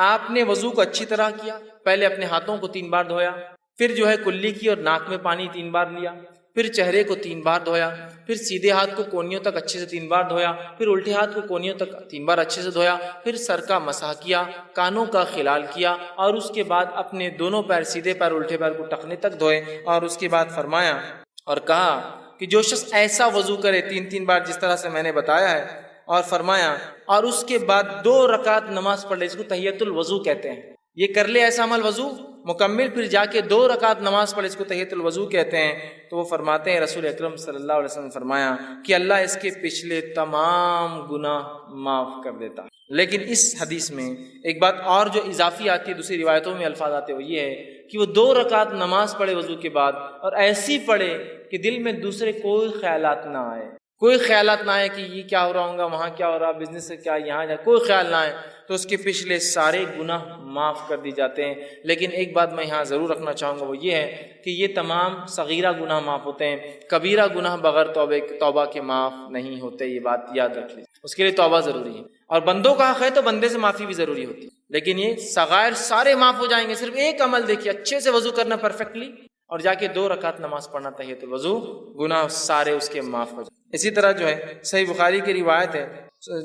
آپ نے وضو کو اچھی طرح کیا، پہلے اپنے ہاتھوں کو 3 بار دھویا، پھر جو ہے کلی کی اور ناک میں پانی 3 بار لیا، پھر چہرے کو 3 بار دھویا، پھر سیدھے ہاتھ کو کونیوں تک اچھے سے 3 بار دھویا، پھر الٹے ہاتھ کو کونیوں تک 3 بار اچھے سے دھویا، پھر سر کا مسح کیا، کانوں کا خلال کیا، اور اس کے بعد اپنے دونوں پیر، سیدھے پیر الٹے پیر کو ٹخنے تک دھوئے، اور اس کے بعد فرمایا اور کہا کہ جو شخص ایسا وضو کرے 3 بار جس طرح سے میں نے بتایا ہے، اور فرمایا اور اس کے بعد 2 رکعت نماز پڑھ لے، اس کو تحیۃ الوضو کہتے ہیں، یہ کر لے ایسا عمل وضو مکمل، پھر جا کے 2 رکعت نماز پڑھے، اس کو تحیۃ الوضو کہتے ہیں۔ تو وہ فرماتے ہیں، رسول اکرم صلی اللہ علیہ وسلم نے فرمایا کہ اللہ اس کے پچھلے تمام گناہ معاف کر دیتا۔ لیکن اس حدیث میں ایک بات اور جو اضافی آتی ہے، دوسری روایتوں میں الفاظ آتے ہیں، وہ یہ ہے کہ وہ 2 رکعت نماز پڑھے وضو کے بعد، اور ایسی پڑھے کہ دل میں دوسرے کوئی خیالات نہ آئے، کوئی خیالات نہ آئے کہ یہ کیا ہو رہا ہوگا، وہاں کیا ہو رہا، بزنس سے کیا یہاں جا، کوئی خیال نہ آئے، تو اس کے پچھلے سارے گناہ معاف کر دی جاتے ہیں۔ لیکن ایک بات میں یہاں ضرور رکھنا چاہوں گا، وہ یہ ہے کہ یہ تمام صغیرہ گناہ معاف ہوتے ہیں، کبیرہ گناہ بغیر توبہ کے معاف نہیں ہوتے، یہ بات یاد رکھ لیجیے، اس کے لیے توبہ ضروری ہے، اور بندوں کا حق ہے تو بندے سے معافی بھی ضروری ہوتی ہے، لیکن یہ صغائر سارے معاف ہو جائیں گے۔ صرف ایک عمل دیکھیے، اچھے سے وضو کرنا پرفیکٹلی، اور جا کے 2 رکعت نماز پڑھنا تحیۃ الوضو، گناہ سارے اس کے معاف ہو جائیں۔ اسی طرح جو ہے صحیح بخاری کی روایت ہے،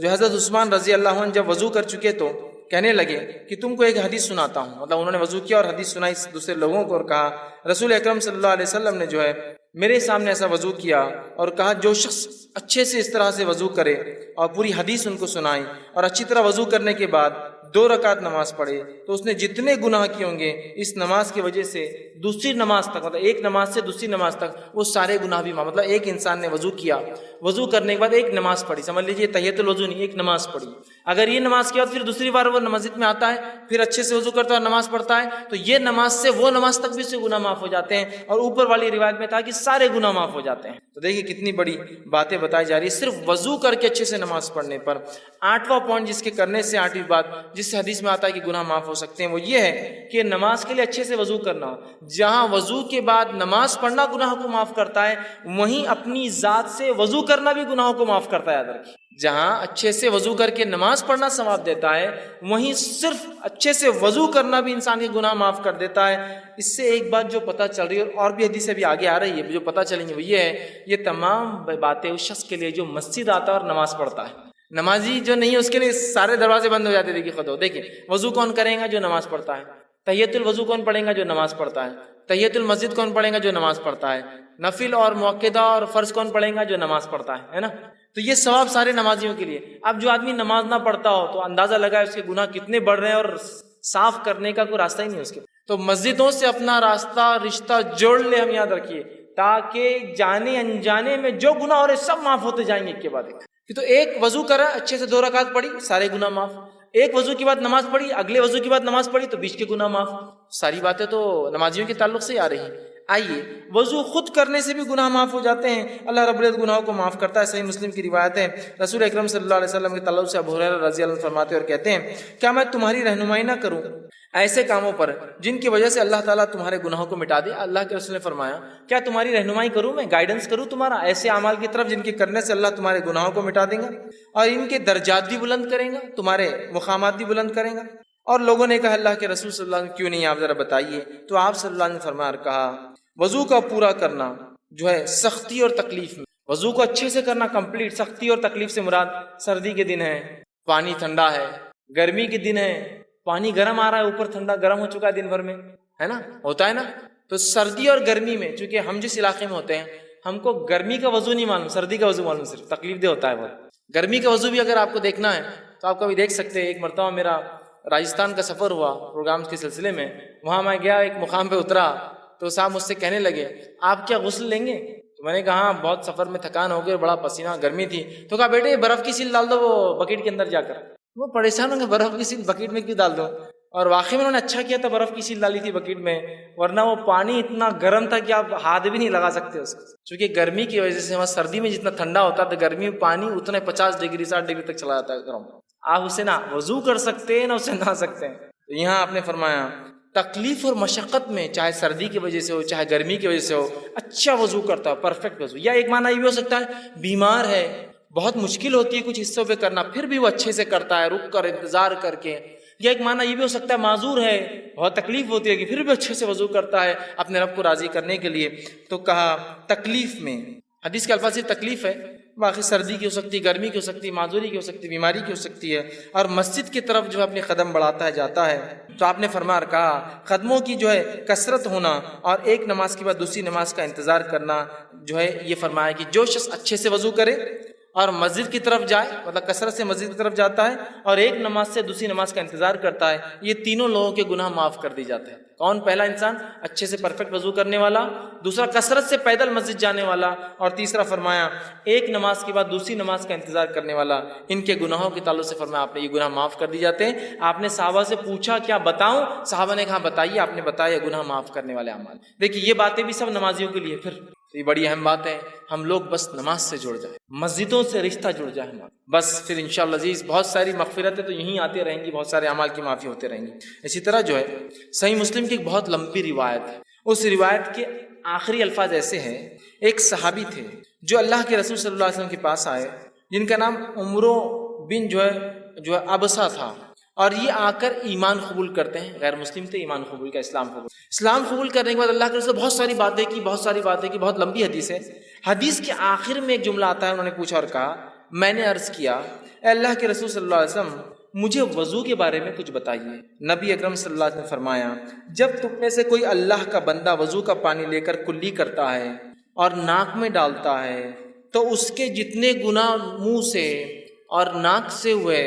جو حضرت عثمان رضی اللہ عنہ جب وضو کر چکے تو کہنے لگے کہ تم کو ایک حدیث سناتا ہوں، مطلب انہوں نے وضو کیا اور حدیث سنائی دوسرے لوگوں کو، اور کہا رسول اکرم صلی اللہ علیہ وسلم نے جو ہے میرے سامنے ایسا وضو کیا، اور کہا جو شخص اچھے سے اس طرح سے وضو کرے، اور پوری حدیث ان کو سنائی، اور اچھی طرح وضو کرنے کے بعد 2 رکعت نماز پڑھے، تو اس نے جتنے گناہ کیے ہوں گے اس نماز کی وجہ سے دوسری نماز تک، مطلب ایک نماز سے دوسری نماز تک وہ سارے گناہ بھی معاف۔ مطلب ایک انسان نے وضو کیا، وضو کرنے کے بعد ایک نماز پڑھی، سمجھ لیجیے تحیۃ الوضو نہیں، ایک نماز پڑھی، اگر یہ نماز کے بعد پھر دوسری بار وہ مسجد میں آتا ہے، پھر اچھے سے وضو کرتا ہے اور نماز پڑھتا ہے، تو یہ نماز سے وہ نماز تک بھی اس سے گناہ معاف ہو جاتے ہیں، اور اوپر والی روایت میں تھا کہ سارے گناہ معاف ہو جاتے ہیں۔ تو دیکھیے کتنی بڑی باتیں بتائی جا رہی ہے صرف وضو کر کے اچھے سے نماز پڑھنے پر۔ 8واں پوائنٹ جس کے کرنے سے 8ویں بات جس سے حدیث میں آتا ہے کہ گناہ معاف ہو سکتے ہیں، وہ یہ ہے کہ نماز کے لیے اچھے سے وضو کرنا، جہاں وضو کے بعد نماز پڑھنا گناہوں کو معاف کرتا ہے، وہیں اپنی ذات سے وضو کرنا بھی گناہوں کو معاف کرتا ہے، یاد رکھیے۔ جہاں اچھے سے وضو کر کے نماز پڑھنا ثواب دیتا ہے، وہیں صرف اچھے سے وضو کرنا بھی انسان کے گناہ معاف کر دیتا ہے۔ اس سے ایک بات جو پتہ چل رہی ہے، اور بھی حدیث ابھی آگے آ رہی ہے جو پتہ چلیں گے، وہ یہ ہے یہ تمام باتیں اس شخص کے لیے جو مسجد آتا ہے اور نماز پڑھتا ہے۔ نمازی جو نہیں ہے اس کے لیے سارے دروازے بند ہو جاتے، دیکھیے خود ہو، دیکھیے وضو کون کرے گا؟ جو نماز پڑھتا ہے۔ تحیۃ الوضو کون پڑھے گا؟ جو نماز پڑھتا ہے۔ تحیۃ المسجد کون پڑھے گا؟ جو نماز پڑھتا ہے۔ نفل اور مؤکدہ اور فرض کون پڑھے گا؟ جو نماز پڑھتا ہے نا؟ تو یہ ثواب سارے نمازیوں کے لیے۔ اب جو آدمی نماز نہ پڑھتا ہو تو اندازہ لگائے اس کے گناہ کتنے بڑھ رہے ہیں، اور صاف کرنے کا کوئی راستہ ہی نہیں ہے اس کے۔ تو مسجدوں سے اپنا رشتہ جوڑ لے، ہم یاد رکھیے، تاکہ جانے انجانے میں جو گناہ ہو رہے سب معاف ہوتے جائیں گے ایک کے بعد ایک۔ کہ تو ایک وضو کرا، اچھے سے 2 رکعت پڑھی، سارے گناہ معاف۔ ایک وضو کے بعد نماز پڑھی، اگلے وضو کے بعد نماز پڑھی تو بیچ کے گناہ معاف۔ ساری باتیں تو نمازیوں کے تعلق سے ہی آ رہی ہیں۔ آئیے، وضو خود کرنے سے بھی گناہ معاف ہو جاتے ہیں، اللہ رب العزت گناہوں کو معاف کرتا ہے۔ صحیح مسلم کی روایت ہے، رسول اکرم صلی اللہ علیہ وسلم کے تعلق سے ابو ہریرہ رضی اللہ عنہ فرماتے اور کہتے ہیں، کیا میں تمہاری رہنمائی نہ کروں ایسے کاموں پر جن کی وجہ سے اللہ تعالیٰ تمہارے گناہوں کو مٹا دے؟ اللہ کے رسول نے فرمایا، کیا تمہاری رہنمائی کروں، میں گائیڈنس کروں تمہارا ایسے اعمال کی طرف جن کے کرنے سے اللہ تمہارے گناہوں کو مٹا دے گا، اور ان کے درجات بھی بلند کرے گا، تمہارے مقامات بھی بلند کرے گا؟ اور لوگوں نے کہا، اللہ کے رسول صلی اللہ علیہ وسلم کیوں نہیں، آپ ذرا بتائیے۔ تو آپ صلی اللہ علیہ وسلم نے فرمایا اور کہا، وضو کا پورا کرنا جو ہے سختی اور تکلیف میں، وضو کو اچھے سے کرنا کمپلیٹ، سختی اور تکلیف سے مراد سردی کے دن ہے، پانی ٹھنڈا ہے، گرمی کے دن ہے، پانی گرم آ رہا ہے، اوپر ٹھنڈا گرم ہو چکا ہے دن بھر میں، ہے نا، ہوتا ہے نا۔ تو سردی اور گرمی میں، چونکہ ہم جس علاقے میں ہوتے ہیں ہم کو گرمی کا وضو نہیں معلوم، سردی کا وضو معلوم، صرف تکلیف دہ ہوتا ہے بہت۔ گرمی کا وضو بھی اگر آپ کو دیکھنا ہے تو آپ کبھی دیکھ سکتے ہیں۔ ایک مرتبہ میرا راجستھان کا سفر ہوا پروگرامز کے سلسلے میں، وہاں میں گیا، ایک مقام پہ اترا تو صاحب مجھ سے کہنے لگے، آپ کیا غسل لیں گے؟ تو میں نے کہا ہاں، بہت سفر میں تھکان ہو گئی، بڑا پسینہ، گرمی تھی۔ تو کہا بیٹے برف کی سیل ڈال دو وہ بکیٹ کے اندر جا کر۔ وہ پریشان ہوں گے، برف کی سیل بکیٹ میں کیوں ڈال دو؟ اور واقعی میں انہوں نے اچھا کیا تھا، برف کی سیل ڈالی تھی بکیٹ میں، ورنہ وہ پانی اتنا گرم تھا کہ آپ ہاتھ بھی نہیں لگا سکتے اس کو، چونکہ گرمی کی وجہ سے وہاں سردی میں جتنا ٹھنڈا ہوتا ہے، گرمی میں پانی اتنے 50 ڈگری 60 ڈگری تک چلا جاتا ہے گرم، آپ اسے نہ وضو کر سکتے ہیں نہ اسے نہا سکتے ہیں۔ تو یہاں آپ نے فرمایا تکلیف اور مشقت میں، چاہے سردی کی وجہ سے ہو چاہے گرمی کی وجہ سے ہو، اچھا وضو کرتا ہے، پرفیکٹ وضو۔ یا ایک معنی یہ بھی ہو سکتا ہے بیمار ہے، بہت مشکل ہوتی ہے کچھ حصوں پہ کرنا، پھر بھی وہ اچھے سے کرتا ہے، رک کر انتظار کر کے، یا ایک معنی یہ بھی ہو سکتا ہے معذور ہے، بہت تکلیف ہوتی ہے کہ پھر بھی اچھے سے وضو کرتا ہے اپنے رب کو راضی کرنے کے لیے. تو کہا تکلیف میں، حدیث کے الفاظ سے تکلیف ہے، باقی سردی کی ہو سکتی ہے، گرمی کی ہو سکتی ہے، معذوری کی ہو سکتی ہے، بیماری کی ہو سکتی ہے، اور مسجد کی طرف جو اپنے قدم بڑھاتا ہے جاتا ہے. تو آپ نے فرمایا کہا قدموں کی جو ہے کثرت ہونا اور ایک نماز کے بعد دوسری نماز کا انتظار کرنا جو ہے، یہ فرمایا کہ جو شخص اچھے سے وضو کرے اور مسجد کی طرف جائے، مطلب کثرت سے مسجد کی طرف جاتا ہے اور ایک نماز سے دوسری نماز کا انتظار کرتا ہے، یہ تینوں لوگوں کے گناہ معاف کر دی جاتے ہیں. کون؟ پہلا انسان اچھے سے پرفیکٹ وضو کرنے والا، دوسرا کثرت سے پیدل مسجد جانے والا، اور تیسرا فرمایا ایک نماز کے بعد دوسری نماز کا انتظار کرنے والا. ان کے گناہوں کے تعلق سے فرمایا آپ نے یہ گناہ معاف کر دی جاتے ہیں. آپ نے صحابہ سے پوچھا کیا بتاؤں؟ صحابہ نے کہا بتائیے. آپ نے بتایا گناہ معاف کرنے والے اعمال. دیکھیے یہ باتیں بھی سب نمازیوں کے لیے، پھر یہ بڑی اہم بات ہے. ہم لوگ بس نماز سے جڑ جائیں، مسجدوں سے رشتہ جڑ جائے ہمارا، بس پھر انشاءاللہ عزیز بہت ساری مغفرتیں تو یہیں آتی رہیں گی، بہت سارے اعمال کی معافی ہوتے رہیں گی. اسی طرح جو ہے صحیح مسلم کی ایک بہت لمبی روایت ہے، اس روایت کے آخری الفاظ ایسے ہیں. ایک صحابی تھے جو اللہ کے رسول صلی اللہ علیہ وسلم کے پاس آئے، جن کا نام عمرو بن جو ہے ابسا تھا، اور یہ آ کر ایمان قبول کرتے ہیں. غیر مسلم تھے، ایمان قبول کا، اسلام قبول کرنے کے بعد اللہ کے رسول بہت ساری باتیں کی، بہت لمبی حدیث ہے. حدیث کے آخر میں ایک جملہ آتا ہے، انہوں نے پوچھا اور کہا میں نے عرض کیا اے اللہ کے رسول صلی اللہ علیہ وسلم مجھے وضو کے بارے میں کچھ بتائیے. نبی اکرم صلی اللہ علیہ وسلم نے فرمایا جب تم میں سے کوئی اللہ کا بندہ وضو کا پانی لے کر کلی کرتا ہے اور ناک میں ڈالتا ہے تو اس کے جتنے گناہ منہ سے اور ناک سے ہوئے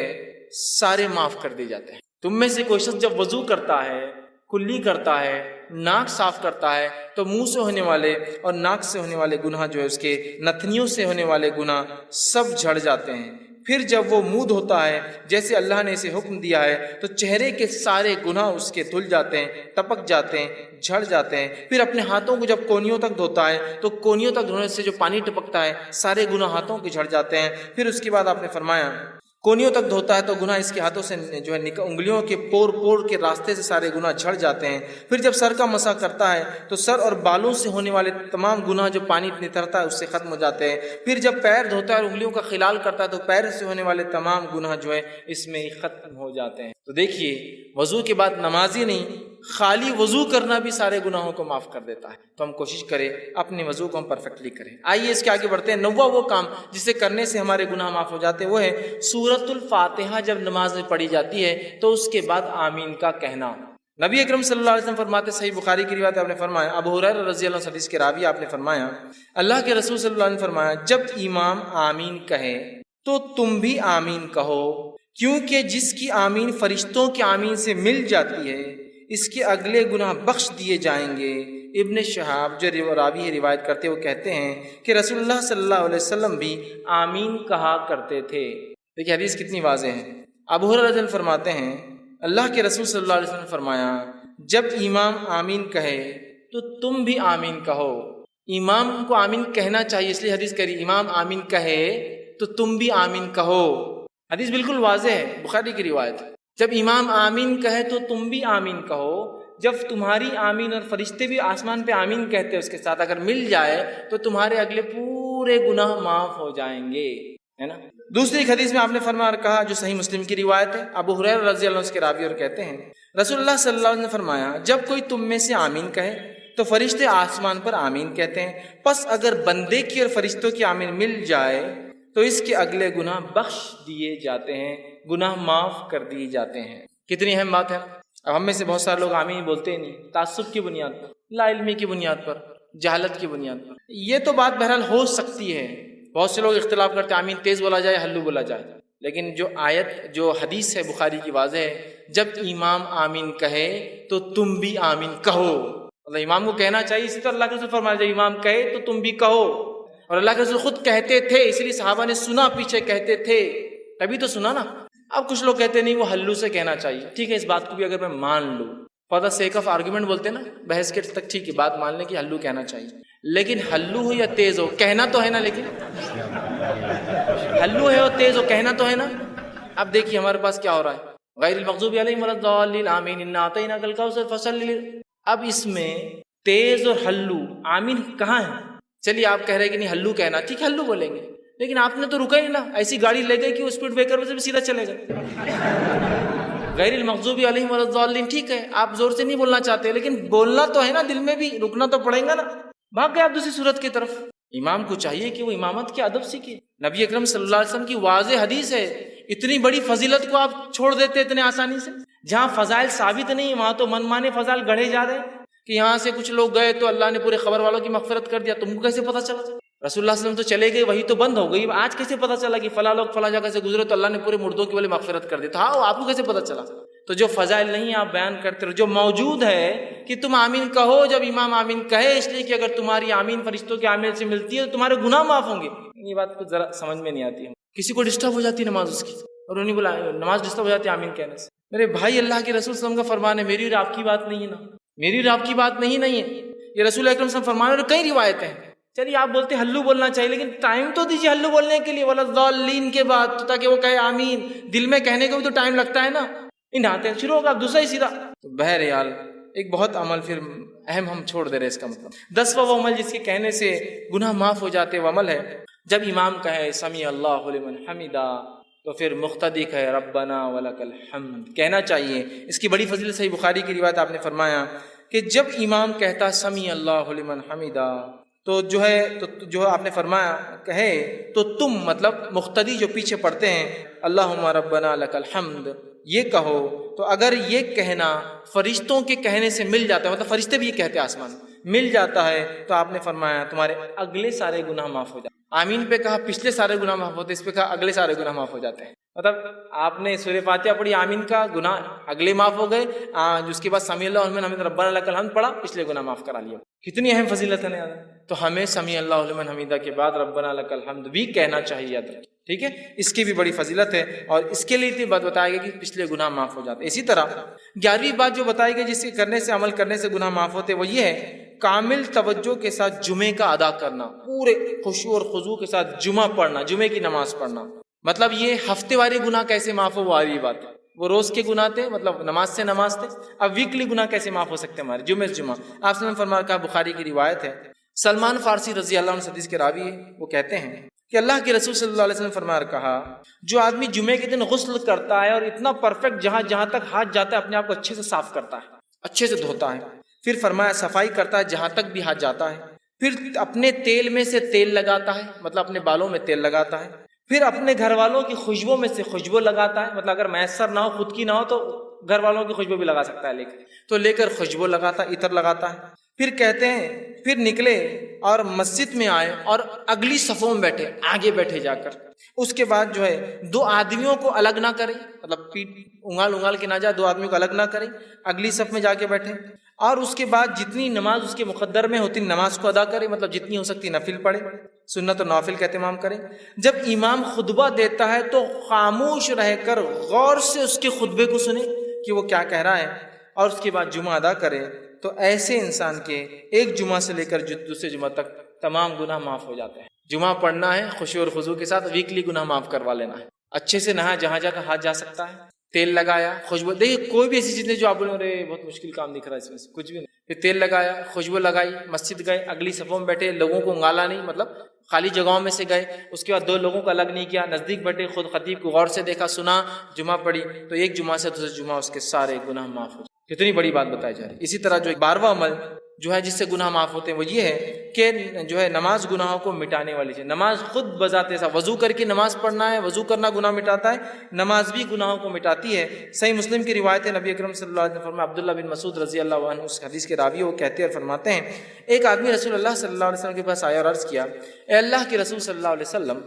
سارے معاف کر دیے جاتے ہیں. تم میں سے کوئی شخص جب وضو کرتا ہے، کلی کرتا ہے، ناک صاف کرتا ہے تو منہ سے ہونے والے اور ناک سے ہونے والے گناہ جو ہے اس کے نتنیوں سے ہونے والے گناہ سب جھڑ جاتے ہیں. پھر جب وہ منہ دھوتا ہے جیسے اللہ نے اسے حکم دیا ہے تو چہرے کے سارے گناہ اس کے دھل جاتے ہیں، ٹپک جاتے ہیں، جھڑ جاتے ہیں. پھر اپنے ہاتھوں کو جب کونیوں تک دھوتا ہے تو کونیوں تک دھونے سے جو پانی ٹپکتا ہے سارے گناہ ہاتھوں کے جھڑ جاتے ہیں. پھر اس کے بعد آپ نے فرمایا کونیوں تک دھوتا ہے تو گناہ اس کے ہاتھوں سے جو ہے انگلیوں کے پور کے راستے سے سارے گناہ جھڑ جاتے ہیں. پھر جب سر کا مسح کرتا ہے تو سر اور بالوں سے ہونے والے تمام گناہ جو پانی نترتا ہے اس سے ختم ہو جاتے ہیں. پھر جب پیر دھوتا ہے اور انگلیوں کا خلال کرتا ہے تو پیر سے ہونے والے تمام گناہ جو ہے اس میں ختم ہو جاتے ہیں. تو دیکھیے وضو کے بعد نمازی نہیں، خالی وضو کرنا بھی سارے گناہوں کو معاف کر دیتا ہے. تو ہم کوشش کریں اپنے وضو کو ہم پرفیکٹلی کریں. آئیے اس کے آگے بڑھتے ہیں. نواں وہ کام جسے کرنے سے ہمارے گناہ معاف ہو جاتے ہیں وہ ہے سورۃ الفاتحہ جب نماز میں پڑھی جاتی ہے تو اس کے بعد آمین کا کہنا. نبی اکرم صلی اللہ علیہ وسلم فرماتے، صحیح بخاری کی روایت آپ نے فرمایا، ابو ہریرہ رضی اللہ عنہ حدیث کے راوی آپ نے فرمایا اللہ کے رسول صلی اللہ علیہ وسلم نے فرمایا جب امام آمین کہے تو تم بھی آمین کہو، کیونکہ جس کی آمین فرشتوں کی آمین سے مل جاتی ہے اس کے اگلے گناہ بخش دیے جائیں گے. ابن شہاب جو راوی روایت کرتے وہ کہتے ہیں کہ رسول اللہ صلی اللہ علیہ وسلم بھی آمین کہا کرتے تھے. دیکھیے حدیث کتنی واضح ہے. ابو ہریرہ رضی اللہ عنہ فرماتے ہیں اللہ کے رسول صلی اللہ علیہ وسلم نے فرمایا جب امام آمین کہے تو تم بھی آمین کہو. امام کو آمین کہنا چاہیے، اس لیے حدیث کہہ رہی امام آمین کہے تو تم بھی آمین کہو. حدیث بالکل واضح ہے، بخاری کی روایت. جب امام آمین کہے تو تم بھی آمین کہو. جب تمہاری آمین اور فرشتے بھی آسمان پہ آمین کہتے ہیں اس کے ساتھ اگر مل جائے تو تمہارے اگلے پورے گناہ معاف ہو جائیں گے، ہے نا. دوسری ایک حدیث میں آپ نے فرمایا اور کہا جو صحیح مسلم کی روایت ہے، ابو ہریرہ رضی اللہ عنہ کے راوی اور کہتے ہیں رسول اللہ صلی اللہ علیہ وسلم نے فرمایا جب کوئی تم میں سے آمین کہے تو فرشتے آسمان پر آمین کہتے ہیں، پس اگر بندے کی اور فرشتوں کی آمین مل جائے تو اس کے اگلے گناہ بخش دیے جاتے ہیں، گناہ معاف کر دیے جاتے ہیں. کتنی اہم بات ہے. اب ہم میں سے بہت سارے لوگ آمین بولتے ہی نہیں، تعصب کی بنیاد پر، لا علمی کی بنیاد پر، جہالت کی بنیاد پر. یہ تو بات بہرحال ہو سکتی ہے، بہت سے لوگ اختلاف کرتے ہیں آمین تیز بولا جائے ہلو بولا جائے، لیکن جو آیت جو حدیث ہے بخاری کی واضح ہے جب امام آمین کہے تو تم بھی آمین کہو. اللہ امام کو کہنا چاہیے، اسی طرح اللہ کے رسول فرمایا جب امام کہے تو تم بھی کہو. اور اللہ کے رسول خود کہتے تھے، اس لیے صحابہ نے سنا، پیچھے کہتے تھے تبھی تو سنا نا. اب کچھ لوگ کہتے نہیں وہ ہلو سے کہنا چاہیے. ٹھیک ہے، اس بات کو بھی اگر میں مان لوں for the sake of argument بولتے ہیں نا، بحث کے تک ٹھیک ہے بات مان لیں کہ ہلو کہنا چاہیے، لیکن ہلو ہو یا تیز ہو کہنا تو ہے نا. لیکن ہلو ہے اور تیز ہو کہنا تو ہے نا. اب دیکھیے ہمارے پاس کیا ہو رہا ہے، غیر المغضوب علیہم ولا الضالین آمین انا اعطیناک الکوثر فصلی. اب اس میں تیز اور ہلو آمین کہاں ہے؟ چلیے آپ کہہ رہے کہ نہیں ہلو کہنا، ٹھیک ہے ہلو بولیں گے، لیکن آپ نے تو رکا ہی نا، ایسی گاڑی لے گئی کہ وہ اسپیڈ بریکر سے بھی سیدھا چلے گا. غیر المغضوب علیہم ولا الضالین ٹھیک ہے، آپ زور سے نہیں بولنا چاہتے، لیکن بولنا تو ہے نا، دل میں بھی رکنا تو پڑے گا نا. بھاگ گئے آپ دوسری صورت کی طرف. امام کو چاہیے کہ وہ امامت کے ادب سیکھے. نبی اکرم صلی اللہ علیہ وسلم کی واضح حدیث ہے، اتنی بڑی فضیلت کو آپ چھوڑ دیتے اتنے آسانی سے. جہاں فضائل ثابت نہیں وہاں تو من مانے فضائل گڑھے جا رہے ہیں کہ یہاں سے کچھ لوگ گئے تو اللہ نے پورے خبر والوں کی مغفرت کر دیا. تم کو کیسے پتا چلا؟ رسول اللہ صلی اللہ علیہ وسلم تو چلے گئے، وہی تو بند ہو گئی، آج کیسے پتا چلا کہ فلاں لوگ فلاں جگہ سے گزرے تو اللہ نے پورے مردوں کی والی مغفرت کر دی؟ تو ہاں آپ کو کیسے پتا چلا؟ تو جو فضائل نہیں آپ بیان کرتے رہو، جو موجود ہے کہ تم آمین کہو جب امام آمین کہے، اس لیے کہ اگر تمہاری آمین فرشتوں کے آمین سے ملتی ہے تو تمہارے گناہ معاف ہوں گے. یہ بات کچھ ذرا سمجھ میں نہیں آتی ہے. کسی کو ڈسٹرب ہو جاتی ہے نماز اس کی، اور انہیں بولا نماز ڈسٹرب ہو جاتی ہے آمین کہنے سے. میرے بھائی، اللہ کے رسول صلی اللہ علیہ وسلم کا فرمان ہے، میری اور آپ کی بات نہیں ہے نا، میری اور آپ کی بات نہیں ہے. یہ رسول اکرم صلی اللہ علیہ وسلم فرمان ہے، اور کئی روایتیں ہیں. چلیے آپ بولتے ہلو بولنا چاہیے، لیکن ٹائم تو دیجیے ہلو بولنے کے لیے، ولا الضالین کے بعد، تاکہ وہ کہے آمین. دل میں کہنے کو بھی تو ٹائم لگتا ہے نا. نہاتے شروع ہوگا دوسرا ہی سیدھا. تو بہرحال ایک بہت عمل پھر اہم ہم چھوڑ دے رہے. اس کا مطلب 10واں وہ عمل جس کے کہنے سے گناہ معاف ہو جاتے وہ عمل ہے جب امام کہے سمیع اللہ لمن حمیدہ تو پھر مقتدی کہے ربنا ولک الحمد کہنا چاہیے. اس کی بڑی فضیلت صحیح بخاری کی روایت آپ نے فرمایا کہ جب امام کہتا سمیع اللہ لمن حمیدہ تو جو ہے آپ نے فرمایا کہے تو تم مطلب مقتدی جو پیچھے پڑھتے ہیں اللہم ربنا لک الحمد یہ کہو. تو اگر یہ کہنا فرشتوں کے کہنے سے مل جاتا ہے، مطلب فرشتے بھی یہ کہتے ہیں آسمان مل جاتا ہے، تو آپ نے فرمایا تمہارے اگلے سارے گناہ معاف ہو جاتے. آمین پہ کہا پچھلے سارے گناہ معاف ہوتے، اس پہ کہا اگلے سارے گناہ معاف ہو جاتے ہیں. مطلب آپ نے سورہ فاتحہ پڑھی، آمین کا گناہ اگلے معاف ہو گئے، اس کے بعد سمیع اللہ لمن حمیدہ ربنا لک الحمد پڑھا، پچھلے گناہ معاف کرا لیا. کتنی اہم فضیلت ہے. تو ہمیں سمیع اللہ لمن حمیدہ کے بعد ربنا لک الحمد بھی کہنا چاہیے، یاد رکھیں. ٹھیک ہے، اس کی بھی بڑی فضیلت ہے، اور اس کے لیے اتنی بات بتائی گئی کہ پچھلے گناہ معاف ہو جاتے. اسی طرح 11ویں بات جو بتائی گئی جس کے کرنے سے عمل کرنے سے گناہ معاف ہوتے وہ یہ ہے کامل توجہ کے ساتھ جمعے کا ادا کرنا، پورے خشوع اور خضوع کے ساتھ جمعہ پڑھنا، جمعے کی نماز پڑھنا. مطلب یہ ہفتے واری گناہ کیسے معاف ہو وہ آگے بات ہے. وہ روز کے گناہ تھے، مطلب نماز سے نماز تھے، اب ویکلی گناہ کیسے معاف ہو سکتے ہمارے جمعے سے جمعہ. آپ نے فرمایا کہا بخاری کی روایت ہے، سلمان فارسی رضی اللہ عنہ حدیث کے راوی ہے، وہ کہتے ہیں کہ اللہ کے رسول صلی اللہ علیہ وسلم فرمایا کہا جو آدمی جمعے کے دن غسل کرتا ہے اور اتنا پرفیکٹ جہاں تک ہاتھ جاتا ہے اپنے آپ کو اچھے سے صاف کرتا ہے، اچھے سے دھوتا ہے، پھر فرمایا صفائی کرتا ہے جہاں تک بھی ہاتھ جاتا ہے، پھر اپنے تیل میں سے تیل لگاتا ہے، مطلب اپنے بالوں میں تیل لگاتا ہے، پھر اپنے گھر والوں کی خوشبو میں سے خوشبو لگاتا ہے، مطلب اگر میسر نہ ہو خود کی نہ ہو تو گھر والوں کی خوشبو بھی لگا سکتا ہے، لے کر خوشبو لگاتا ہے، عطر لگاتا ہے. پھر کہتے ہیں پھر نکلے اور مسجد میں آئے اور اگلی صفوں میں بیٹھے، آگے بیٹھے جا کر. اس کے بعد جو ہے 2 آدمیوں کو الگ نہ کرے، مطلب پیٹ انگال کے نہ جائے، 2 آدمیوں کو الگ نہ کرے، اگلی صف میں جا کے بیٹھے، اور اس کے بعد جتنی نماز اس کے مقدر میں ہوتی نماز کو ادا کرے، مطلب جتنی ہو سکتی نفل پڑھے، سنت اور نوافل کا اہتمام کرے. جب امام خطبہ دیتا ہے تو خاموش رہ کر غور سے اس کے خطبے کو سنے کہ وہ کیا کہہ رہا ہے، اور اس کے بعد جمعہ ادا کرے. تو ایسے انسان کے ایک جمعہ سے لے کر دوسرے جمعہ تک تمام گناہ معاف ہو جاتے ہیں. جمعہ پڑھنا ہے خشوع اور خضوع کے ساتھ، ویکلی گناہ معاف کروا لینا ہے، اچھے سے نہا جہاں جا کر ہاتھ جا سکتا ہے، تیل لگایا، خوشبو، دیکھیے کوئی بھی ایسی چیزیں جو آپ بولیں رہے بہت مشکل کام دکھ رہا ہے اس میں سے کچھ بھی نہیں، پھر تیل لگایا، خوشبو لگائی، مسجد گئے، اگلی صفوں میں بیٹھے، لوگوں کو انگالا نہیں، مطلب خالی جگہوں میں سے گئے، اس کے بعد 2 لوگوں کو الگ نہیں کیا، نزدیک بیٹھے، خود خطیب کو غور سے دیکھا، سنا، جمعہ پڑھی، تو ایک جمعہ سے دوسرے جمعہ اس کے سارے گناہ معاف ہو جائے. کتنی بڑی بات بتائی جا رہی ہے. اسی طرح جو 12واں عمل جو ہے جس سے گناہ معاف ہوتے ہیں وہ یہ ہے کہ جو ہے نماز گناہوں کو مٹانے والی چیز. نماز خود بذات سا وضو کر کے نماز پڑھنا ہے، وضو کرنا گناہ مٹاتا ہے، نماز بھی گناہوں کو مٹاتی ہے. صحیح مسلم کی روایت ہے، نبی اکرم صلی اللہ علیہ وسلم عبداللہ بن مسعود رضی اللہ عنہ اس حدیث کے راوی وہ کہتے ہیں اور فرماتے ہیں ایک آدمی رسول اللہ صلی اللہ علیہ وسلم کے پاس آیا اور عرض کیا اے اللہ کے رسول صلی اللہ علیہ وسلم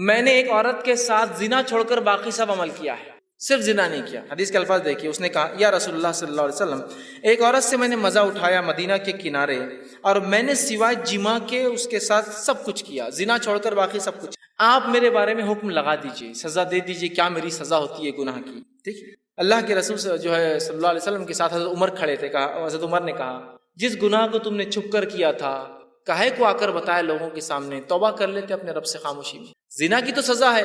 میں نے ایک عورت کے ساتھ زنا چھوڑ کر باقی سب عمل کیا ہے، صرف زنا نہیں کیا. حدیث کے الفاظ دیکھیے، اس نے کہا یا رسول اللہ صلی اللہ علیہ وسلم ایک عورت سے میں نے مزہ اٹھایا مدینہ کے کنارے اور میں نے سوائے جماع کے اس کے ساتھ سب کچھ کیا، زنا چھوڑ کر باقی سب کچھ. آپ میرے بارے میں حکم لگا دیجئے، سزا دے دیجئے، کیا میری سزا ہوتی ہے گناہ کی. ٹھیک ہے. اللہ کے رسول جو ہے صلی اللہ علیہ وسلم کے ساتھ حضرت عمر کھڑے تھے. کہا حضرت عمر نے کہا جس گناہ کو تم نے چھپ کر کیا تھا کاہے کو آ کر بتایا لوگوں کے سامنے، توبہ کر لیتے اپنے رب سے خاموشی میں. زنا کی تو سزا ہے،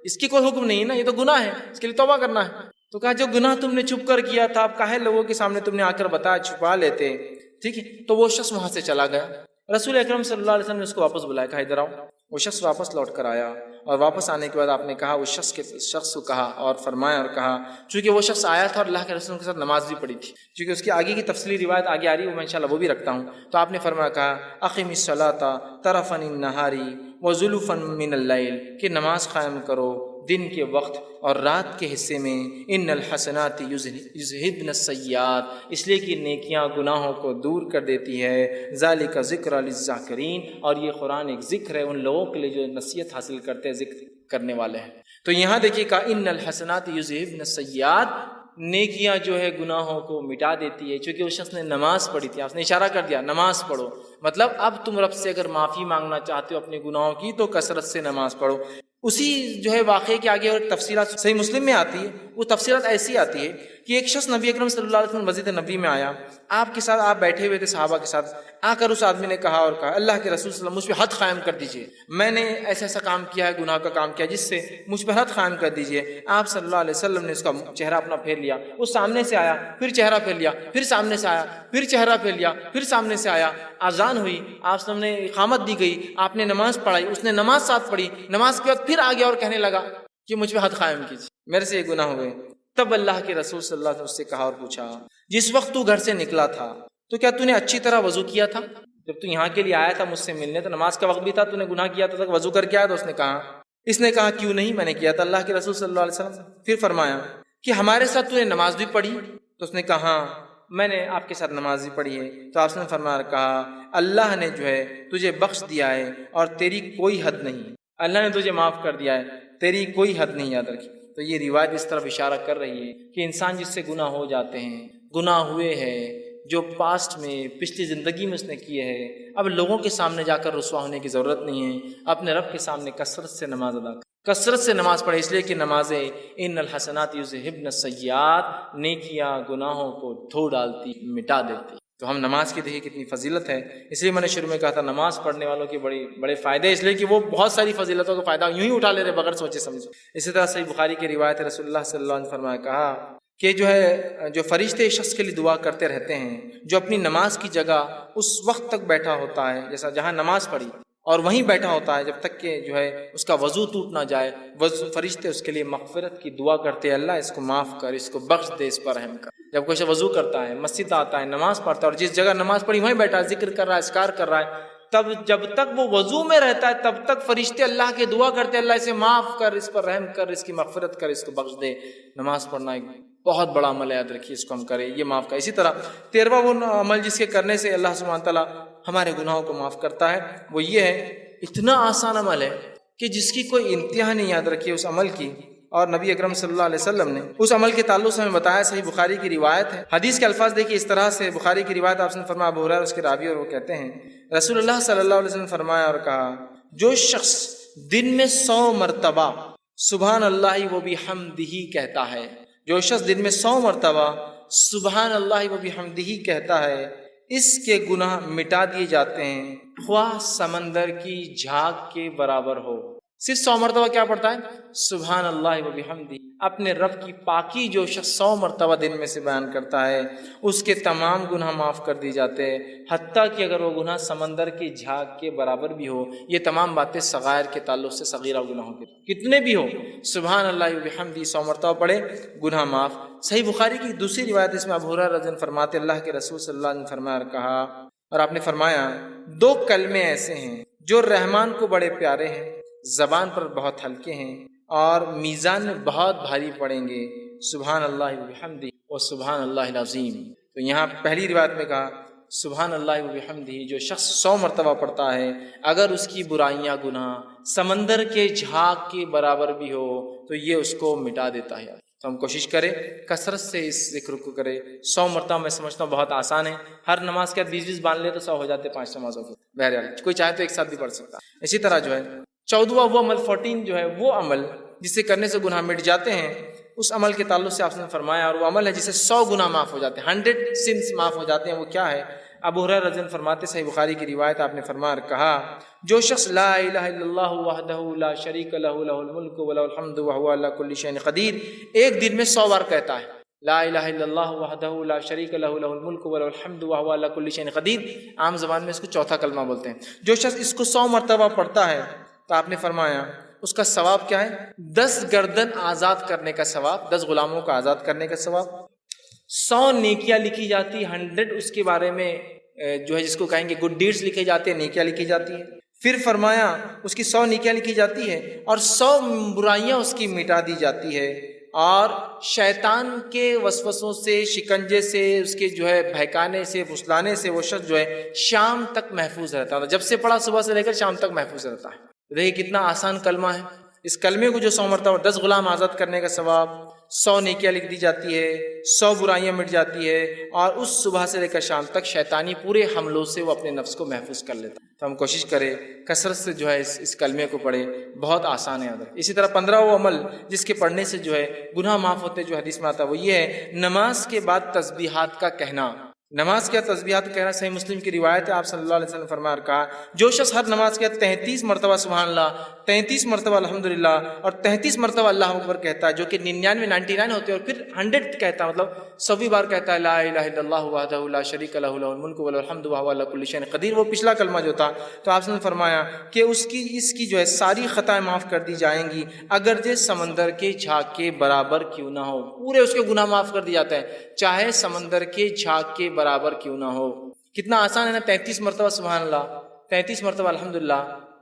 اس کی کوئی حکم نہیں ہے نا، یہ تو گناہ ہے، اس کے لیے توبہ کرنا ہے. تو کہا جو گناہ تم نے چھپ کر کیا تھا اب کاہے لوگوں کے سامنے تم نے آ کر بتایا، چھپا لیتے. ٹھیک ہے. تو وہ شخص وہاں سے چلا گیا. رسول اکرم صلی اللہ علیہ وسلم نے اس کو واپس بلایا، کہا ادھر آؤ۔ وہ شخص واپس لوٹ کر آیا، اور واپس آنے کے بعد آپ نے کہا اس شخص کو کہا اور فرمایا اور کہا، چونکہ وہ شخص آیا تھا اور اللہ کے رسول کے ساتھ نماز بھی پڑھی تھی، چونکہ اس کی آگے کی تفصیلی روایت آگے آ رہی ہے، وہ میں انشاءاللہ وہ بھی رکھتا ہوں، تو آپ نے فرمایا کہا اقم الصلاۃ طرفا النہار وزلفا من اللیل، کہ نماز قائم کرو دن کے وقت اور رات کے حصے میں، ان الحسنات یذہبن السیئات، اس لیے کہ نیکیاں گناہوں کو دور کر دیتی ہے، ذالک ذکر للذاکرین، اور یہ قرآن ایک ذکر ہے ان لوگوں کے لیے جو نصیحت حاصل کرتے ہیں، ذکر کرنے والے ہیں۔ تو یہاں دیکھیے کہ ان الحسنات یذہبن السیئات، نیکیاں جو ہے گناہوں کو مٹا دیتی ہے، چونکہ اس شخص نے نماز پڑھی تھی، آپ نے اشارہ کر دیا نماز پڑھو، مطلب اب تم رب سے اگر معافی مانگنا چاہتے ہو اپنے گناہوں کی تو کثرت سے نماز پڑھو۔ اسی جو ہے واقعے کے آگے اور تفصیلات صحیح مسلم میں آتی ہے، وہ تفصیلات ایسی آتی ہے کہ ایک شخص نبی اکرم صلی اللہ علیہ وسلم مسجد نبی میں آیا، آپ کے ساتھ آپ بیٹھے ہوئے تھے صحابہ کے ساتھ، آ کر اس آدمی نے کہا اور کہا اللہ کے رسول صلی اللہ علیہ وسلم مجھ پہ حد قائم کر دیجئے، میں نے ایسا ایسا کام کیا ہے، گناہ کا کام کیا جس سے مجھ پہ حد قائم کر دیجئے۔ آپ صلی اللہ علیہ وسلم نے اس کا چہرہ اپنا پھیر لیا، وہ سامنے سے آیا، پھر چہرہ پھیر لیا، پھر سامنے سے آیا، پھر چہرہ پھیر لیا، پھر سامنے سے آیا، اذان ہوئی، آپ صلی اللہ علیہ وسلم نے اقامت دی گئی، آپ نے نماز پڑھائی، اس نے نماز ساتھ پڑھی، نماز کے بعد پھر آ گیا اور کہنے لگا کہ مجھ پہ حد قائم کیجیے، میرے سے یہ گناہ ہوئے۔ تب اللہ کے رسول صلی اللہ علیہ وسلم سے کہا اور پوچھا، جس وقت تو گھر سے نکلا تھا تو کیا تو نے اچھی طرح وضو کیا تھا؟ جب تو یہاں کے لیے آیا تھا مجھ سے ملنے تو نماز کا وقت بھی تھا، تو نے گناہ کیا تھا، وضو کر کے آیا؟ تو اس نے کہا کیوں نہیں، میں نے کیا تھا اللہ کے رسول صلی اللہ علیہ وسلم۔ پھر فرمایا کہ ہمارے ساتھ تو نے نماز بھی پڑھی؟ تو اس نے کہا ہاں میں نے آپ کے ساتھ نماز بھی پڑھی ہے۔ تو آپ نے فرمایا کہا اللہ نے جو ہے تجھے بخش دیا ہے اور تیری کوئی حد نہیں، اللہ نے تجھے معاف کر دیا ہے، تیری کوئی حد نہیں، یاد رکھی۔ تو یہ روایت اس طرف اشارہ کر رہی ہے کہ انسان جس سے گناہ ہو جاتے ہیں، گناہ ہوئے ہیں جو پاسٹ میں پچھلی زندگی میں اس نے کیے ہیں، اب لوگوں کے سامنے جا کر رسوا ہونے کی ضرورت نہیں ہے، اپنے رب کے سامنے کثرت سے نماز ادا کر، کثرت سے نماز پڑھے، اس لیے کہ نمازیں ان الحسنات یذہبن السیئات، نیکیاں گناہوں کو دھو ڈالتی، مٹا دیتی۔ تو ہم نماز کی دیکھیے کتنی فضیلت ہے، اس لیے میں نے شروع میں کہا تھا نماز پڑھنے والوں کے بڑے فائدے، اس لیے کہ وہ بہت ساری فضیلتوں کا فائدہ یوں ہی اٹھا لے رہے بغیر سوچے سمجھے۔ اسی طرح صحیح بخاری کی روایت رسول اللہ صلی اللہ علیہ وسلم نے فرمایا کہا کہ جو فرشتے اس شخص کے لیے دعا کرتے رہتے ہیں جو اپنی نماز کی جگہ اس وقت تک بیٹھا ہوتا ہے، جیسا جہاں نماز پڑھی اور وہیں بیٹھا ہوتا ہے جب تک کہ جو ہے اس کا وضو ٹوٹ نہ جائے، فرشتے اس کے لیے مغفرت کی دعا کرتے ہیں، اللہ اس کو معاف کر، اس کو بخش دے، اس پر رحم کر۔ جب کوئی وضو کرتا ہے، مسجد آتا ہے، نماز پڑھتا ہے اور جس جگہ نماز پڑھی وہیں بیٹھا ہے، ذکر کر رہا ہے، اذکار کر رہا ہے، تب جب تک وہ وضو میں رہتا ہے تب تک فرشتے اللہ کے دعا کرتے ہیں، اللہ اسے معاف کر، اس پر رحم کر، اس کی مغفرت کر، اس کو بخش دے۔ نماز پڑھنا ایک بہت بڑا عمل ہے، یاد رکھیے، اس کو ہم کریں، یہ معاف کر۔ اسی طرح 13واں وہ عمل جس کے کرنے سے اللہ سبحانہ تعالیٰ ہمارے گناہوں کو معاف کرتا ہے، وہ یہ ہے، اتنا آسان عمل ہے کہ جس کی کوئی انتہا نہیں، یاد رکھیے اس عمل کی، اور نبی اکرم صلی اللہ علیہ وسلم نے اس عمل کے تعلق سے ہمیں بتایا، صحیح بخاری کی روایت ہے، حدیث کے الفاظ دیکھیے اس طرح سے، بخاری کی روایت آپ نے فرمایا، ابو ہریرہ اس کے راوی اور وہ کہتے ہیں رسول اللہ صلی اللہ علیہ وسلم نے فرمایا اور کہا، جو شخص دن میں 100 مرتبہ سبحان اللہ و بحمدہ کہتا ہے، جو شخص دن میں 100 مرتبہ سبحان اللہ و بحمدہ کہتا ہے، اس کے گناہ مٹا دیے جاتے ہیں، خواہ سمندر کی جھاگ کے برابر ہو۔ صرف 100 مرتبہ کیا پڑھتا ہے؟ سبحان اللہ و بحمدہ۔ اپنے رب کی پاکی جو شخص 100 مرتبہ دن میں سے بیان کرتا ہے، اس کے تمام گناہ معاف کر دی جاتے ہیں، حتیٰ کہ اگر وہ گناہ سمندر کی جھاگ کے برابر بھی ہو۔ یہ تمام باتیں صغائر کے تعلق سے، صغیرہ گناہوں کے کتنے بھی ہو، سبحان اللہ و بحمدہ 100 مرتبہ پڑھے، گناہ معاف۔ صحیح بخاری کی دوسری روایت اس میں ابو ہریرہ رضی اللہ عنہ فرماتے، اللہ کے رسول صلی اللہ علیہ وسلم نے فرمایا اور کہا، اور آپ نے فرمایا، 2 کلمے ایسے ہیں جو رحمان کو بڑے پیارے ہیں، زبان پر بہت ہلکے ہیں اور میزان میں بہت بھاری پڑیں گے، سبحان اللہ و بحمدہ و سبحان اللہ العظیم۔ تو یہاں پہلی روایت میں کہا سبحان اللہ و بحمدہ، جو شخص 100 مرتبہ پڑھتا ہے، اگر اس کی برائیاں گناہ سمندر کے جھاگ کے برابر بھی ہو تو یہ اس کو مٹا دیتا ہے۔ تو ہم کوشش کریں کثرت سے اس ذکر کو کریں۔ 100 مرتبہ میں سمجھتا ہوں بہت آسان ہے، ہر نماز کے 20 باندھ لے تو 100 ہو جاتے، 5 نمازوں کے، بہرحال کوئی چاہے تو ایک ساتھ بھی پڑھ سکتا۔ اسی طرح جو ہے 14واں وہ عمل 14 جو ہے وہ عمل جسے کرنے سے گناہ مٹ جاتے ہیں، اس عمل کے تعلق سے آپ نے فرمایا، اور وہ عمل ہے جسے 100 گناہ معاف ہو جاتے ہیں، 100 سنس معاف ہو جاتے ہیں۔ وہ کیا ہے؟ ابو ہریرہ رضی اللہ عنہ فرماتے، صحیح بخاری کی روایت، آپ نے فرمایا اور کہا، جو شخص لا الہ الا اللہ وحدہ لا شریک لہ لہ الملک ولہ الحمد وہو علی کل شیء قدیر ایک دن میں 100 بار کہتا ہے، لا الہ الا اللہ وحدہ لا شریک لہ لہ الملک ولہ الحمد وہو علی کل شیء قدیر، عام زبان میں اس کو چوتھا کلمہ بولتے ہیں۔ جو شخص اس کو 100 مرتبہ پڑھتا ہے تو آپ نے فرمایا اس کا ثواب کیا ہے؟ 10 گردن آزاد کرنے کا ثواب، 10 غلاموں کو آزاد کرنے کا ثواب، 100 نیکیاں لکھی جاتی، 100 اس کے بارے میں جو ہے جس کو کہیں گے گڈ ڈیڈز لکھے جاتے ہیں، نیکیاں لکھی جاتی ہیں۔ پھر فرمایا اس کی 100 نیکیاں لکھی جاتی ہے اور 100 برائیاں اس کی مٹا دی جاتی ہے، اور شیطان کے وسوسوں سے، شکنجے سے، اس کے جو ہے بہکانے سے، پھسلانے سے وہ شخص جو ہے شام تک محفوظ رہتا ہے۔ جب سے پڑھا صبح سے لے کر شام تک محفوظ رہتا ہے۔ دیکھیے کتنا آسان کلمہ ہے۔ اس کلمے کو جو 100 مرتبہ، 10 غلام آزاد کرنے کا ثواب، 100 نیکیاں لکھ دی جاتی ہے، 100 برائیاں مٹ جاتی ہے، اور اس صبح سے لے کر شام تک شیطانی پورے حملوں سے وہ اپنے نفس کو محفوظ کر لیتا ہے۔ تو ہم کوشش کریں کثرت سے جو ہے اس کلمے کو پڑھیں، بہت آسان ہے۔ اسی طرح 15واں عمل جس کے پڑھنے سے جو ہے گناہ معاف ہوتے، جو حدیث میں آتا ہے وہ یہ ہے نماز کے بعد تسبیحات کا کہنا۔ نماز کے تسبیحات کا کہنا صحیح مسلم کی روایت ہے، آپ صلی اللہ علیہ وسلم نے فرمایا اور کہا جو شخص ہر نماز کے 33 مرتبہ سبحان اللہ، 33 مرتبہ الحمدللہ اور 33 مرتبہ اللہ اکبر کہتا ہے، جو کہ 99 ہوتے ہیں، اور پھر 100 کہتا ہے، مطلب 100ویں بار کہتا ہے لا الہ الا اللہ وحدہ لا شریک لہ لہ الملک ولہ الحمد وہو علی کل شیء قدیر، وہ پچھلا کلمہ جو تھا، تو آپ نے فرمایا کہ اس کی جو ہے ساری خطائیں معاف کر دی جائیں گی، اگرچہ سمندر کے جھاگ کے برابر کیوں نہ ہو، پورے اس کے گناہ معاف کر دیے جاتے ہیں، چاہے سمندر کے جھاگ کے برابر کیوں نہ ہو۔ کتنا آسان ہے نا، 33 مرتبہ سبحان اللہ، 33 مرتبہ الحمدللہ،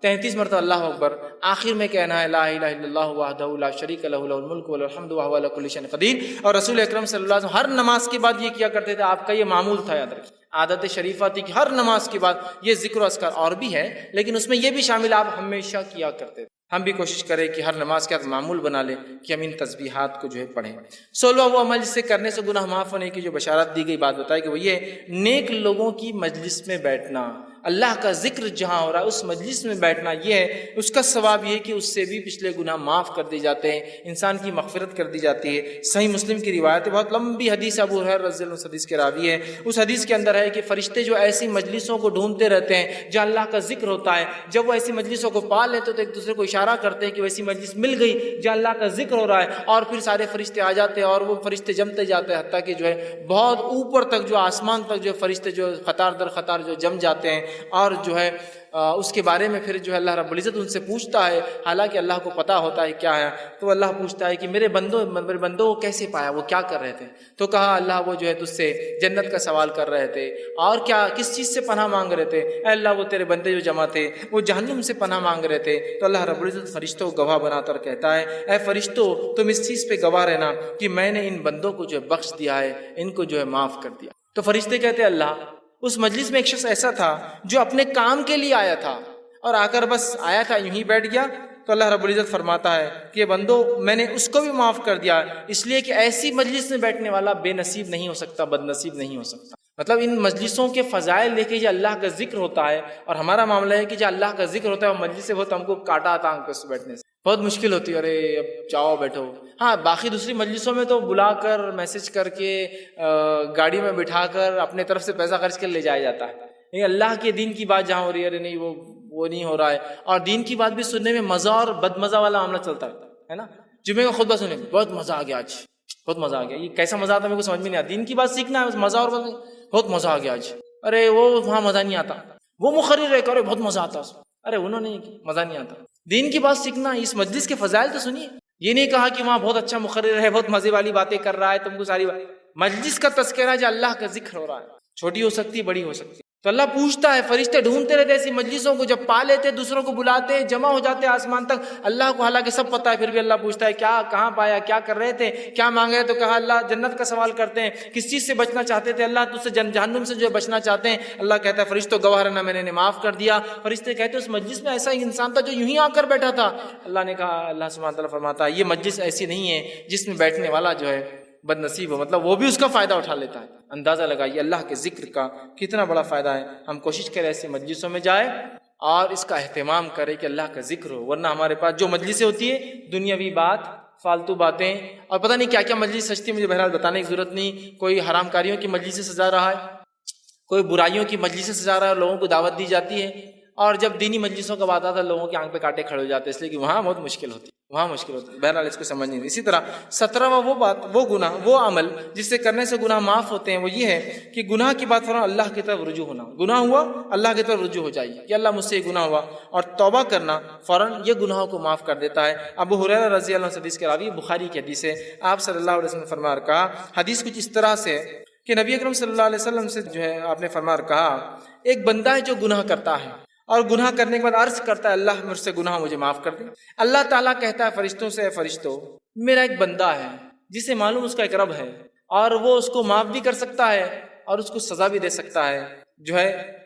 33 مرتبہ اللہ اکبر، آخر میں کہنا ہے لا الہ الا اللہ وحدہ لا شریک لہ لہ الملک ولہ الحمد وہو علی کل شیء قدیر۔ اور رسول اکرم صلی اللہ علیہ وسلم ہر نماز کے بعد یہ کیا کرتے تھے، آپ کا یہ معمول تھا، یاد رکھیے، عادت شریفہ تھی کہ ہر نماز کے بعد یہ ذکر و اذکار، اور بھی ہے لیکن اس میں یہ بھی شامل آپ ہمیشہ کیا کرتے تھے۔ ہم بھی کوشش کریں کہ ہر نماز کے بعد معمول بنا لیں کہ ہم ان تسبیحات کو جو ہے پڑھیں۔ 16واں وہ عمل جس سے کرنے سے گناہ معاف ہونے کی جو بشارت دی گئی، بات بتائی کہ وہ یہ نیک لوگوں کی مجلس میں بیٹھنا، اللہ کا ذکر جہاں ہو رہا ہے اس مجلس میں بیٹھنا، یہ ہے اس کا ثواب یہ ہے کہ اس سے بھی پچھلے گناہ معاف کر دی جاتے ہیں، انسان کی مغفرت کر دی جاتی ہے۔ صحیح مسلم کی روایت ہے، بہت لمبی حدیث، ابو ہریرہ رضی اللہ عنہ اس حدیث کے راوی ہے۔ اس حدیث کے اندر ہے کہ فرشتے جو ایسی مجلسوں کو ڈھونڈتے رہتے ہیں جہاں اللہ کا ذکر ہوتا ہے، جب وہ ایسی مجلسوں کو پا لیتے تو ایک دوسرے کو اشارہ کرتے ہیں کہ ویسی مجلس مل گئی جہاں اللہ کا ذکر ہو رہا ہے، اور پھر سارے فرشتے آ جاتے ہیں اور وہ فرشتے جمتے جاتے ہیں، حتیٰ کہ جو ہے بہت اوپر تک، جو آسمان تک جو فرشتے جو قطار در قطار جو جم جاتے ہیں، اور جو ہے اس کے بارے میں پھر جو ہے اللہ رب العزت ان سے پوچھتا ہے، حالانکہ اللہ کو پتہ ہوتا ہے کیا ہے، تو اللہ پوچھتا ہے کہ میرے بندوں کو کیسے پایا، وہ کیا کر رہے تھے؟ تو کہا اللہ وہ جو ہے تجھ سے جنت کا سوال کر رہے تھے، اور کیا کس چیز سے پناہ مانگ رہے تھے؟ اے اللہ وہ تیرے بندے جو جمع تھے وہ جہنم سے پناہ مانگ رہے تھے۔ تو اللہ رب العزت فرشتوں کو گواہ بنا کر کہتا ہے اے فرشتوں تم اس چیز پہ گواہ رہنا کہ میں نے ان بندوں کو جو ہے بخش دیا ہے، ان کو جو ہے معاف کر دیا۔ تو فرشتے کہتے ہیں اللہ اس مجلس میں ایک شخص ایسا تھا جو اپنے کام کے لیے آیا تھا اور آ کر بس آیا تھا، یوں ہی بیٹھ گیا، تو اللہ رب العزت فرماتا ہے کہ بندو میں نے اس کو بھی معاف کر دیا، اس لیے کہ ایسی مجلس میں بیٹھنے والا بے نصیب نہیں ہو سکتا، بد نصیب نہیں ہو سکتا۔ مطلب ان مجلسوں کے فضائل لے کے جو اللہ کا ذکر ہوتا ہے، اور ہمارا معاملہ ہے کہ جو اللہ کا ذکر ہوتا ہے وہ مجلس سے بہت ہم کو کاٹا آتا آنکھ پہ بیٹھنے سے بہت مشکل ہوتی ہے، ارے اب جاؤ بیٹھو۔ ہاں باقی دوسری مجلسوں میں تو بلا کر میسج کر کے گاڑی میں بٹھا کر اپنے طرف سے پیسہ خرچ کر لے جایا جاتا ہے، نہیں اللہ کے دین کی بات جہاں ہو رہی ہے ارے نہیں وہ نہیں ہو رہا ہے، اور دین کی بات بھی سننے میں مزہ اور بد مزہ والا معاملہ چلتا ہے نا۔ جمعے کا خطبہ سننے میں بہت مزہ آ گیا، آج بہت مزہ آ گیا، یہ کیسا مزہ آتا ہے میرے کو سمجھ میں نہیں آتا۔ دین کی بات سیکھنا ہے مزہ، اور بہت مزہ آ گیا آج، ارے وہ وہاں مزہ نہیں آتا، وہ مقرر ہے کہ بہت مزہ آتا، ارے انہوں نے مزہ نہیں آتا۔ دین کی بات سیکھنا، اس مجلس کے فضائل تو سنیے، یہ نہیں کہا کہ وہاں بہت اچھا مقرر ہے، بہت مزے والی باتیں کر رہا ہے، تم کو ساری مجلس کا تذکرہ ہے جو اللہ کا ذکر ہو رہا ہے، چھوٹی ہو سکتی بڑی ہو سکتی۔ تو اللہ پوچھتا ہے، فرشتے ڈھونڈتے رہتے ایسی مجلسوں کو، جب پا لیتے دوسروں کو بلاتے، جمع ہو جاتے آسمان تک، اللہ کو حالانکہ سب پتہ ہے، پھر بھی اللہ پوچھتا ہے کیا کہاں پایا، کیا کر رہے تھے، کیا مانگ رہے؟ تو کہا اللہ جنت کا سوال کرتے ہیں، کس چیز سے بچنا چاہتے تھے؟ اللہ تجھ سے جہنم سے جو بچنا چاہتے ہیں۔ اللہ کہتا ہے فرشتوں گواہ رہنا میں نے معاف کر دیا۔ فرشتے کہتے ہیں اس مجلس میں ایسا انسان تھا جو یوں ہی آ کر بیٹھا تھا۔ اللہ نے کہا، اللہ سبحانہ تعالیٰ فرماتا ہے یہ مجلس ایسی نہیں ہے جس میں بیٹھنے والا جو ہے بد نصیب ہو، مطلب وہ بھی اس کا فائدہ اٹھا لیتا ہے۔ اندازہ لگائیے اللہ کے ذکر کا کتنا بڑا فائدہ ہے۔ ہم کوشش کریں ایسے مجلسوں میں جائیں اور اس کا اہتمام کریں کہ اللہ کا ذکر ہو، ورنہ ہمارے پاس جو مجلسیں ہوتی ہے دنیاوی بات، فالتو باتیں، اور پتہ نہیں کیا کیا مجلس سجتی، مجھے بہرحال بتانے کی ضرورت نہیں۔ کوئی حرام کاریوں کی مجلس سے سجا رہا ہے، کوئی برائیوں کی مجلس سے سجا رہا ہے، لوگوں کو دعوت دی جاتی ہے، اور جب دینی مجلسوں کا بات آتا ہے لوگوں کی آنکھ پہ کانٹے کھڑے ہو جاتے ہیں، اس لیے کہ وہاں بہت مشکل ہوتی ہے۔ وہاں مشکل ہوتی ہے. بہرحال اس کو سمجھ نہیں. اسی طرح 17واں وہ بات، وہ گناہ، وہ عمل جس سے کرنے سے گناہ معاف ہوتے ہیں، وہ یہ ہے کہ گناہ کی بات فوراً اللہ کی طرف رجوع ہونا. گناہ ہوا، اللہ کی طرف رجوع ہو جائیے کہ اللہ مجھ سے یہ گناہ ہوا، اور توبہ کرنا فوراً یہ گناہوں کو معاف کر دیتا ہے. ابو ہریرہ رضی اللہ عنہ حدیث کے راوی، بخاری کی حدیث ہے، آپ صلی اللہ علیہ وسلم نے فرمایا کہا، حدیث کچھ اس طرح سے کہ نبی اکرم صلی اللہ علیہ وسلم سے جو ہے آپ نے فرمایا کہا، ایک بندہ ہے جو گناہ کرتا ہے اور گناہ کرنے کے بعد عرض کرتا ہے اللہ مجھ سے گناہ مجھے معاف کر دے. اللہ تعالیٰ کہتا ہے فرشتوں سے، اے فرشتوں، میرا ایک بندہ ہے جسے معلوم اس کا ایک رب ہے اور وہ اس کو معاف بھی کر سکتا ہے اور اس کو سزا بھی دے سکتا ہے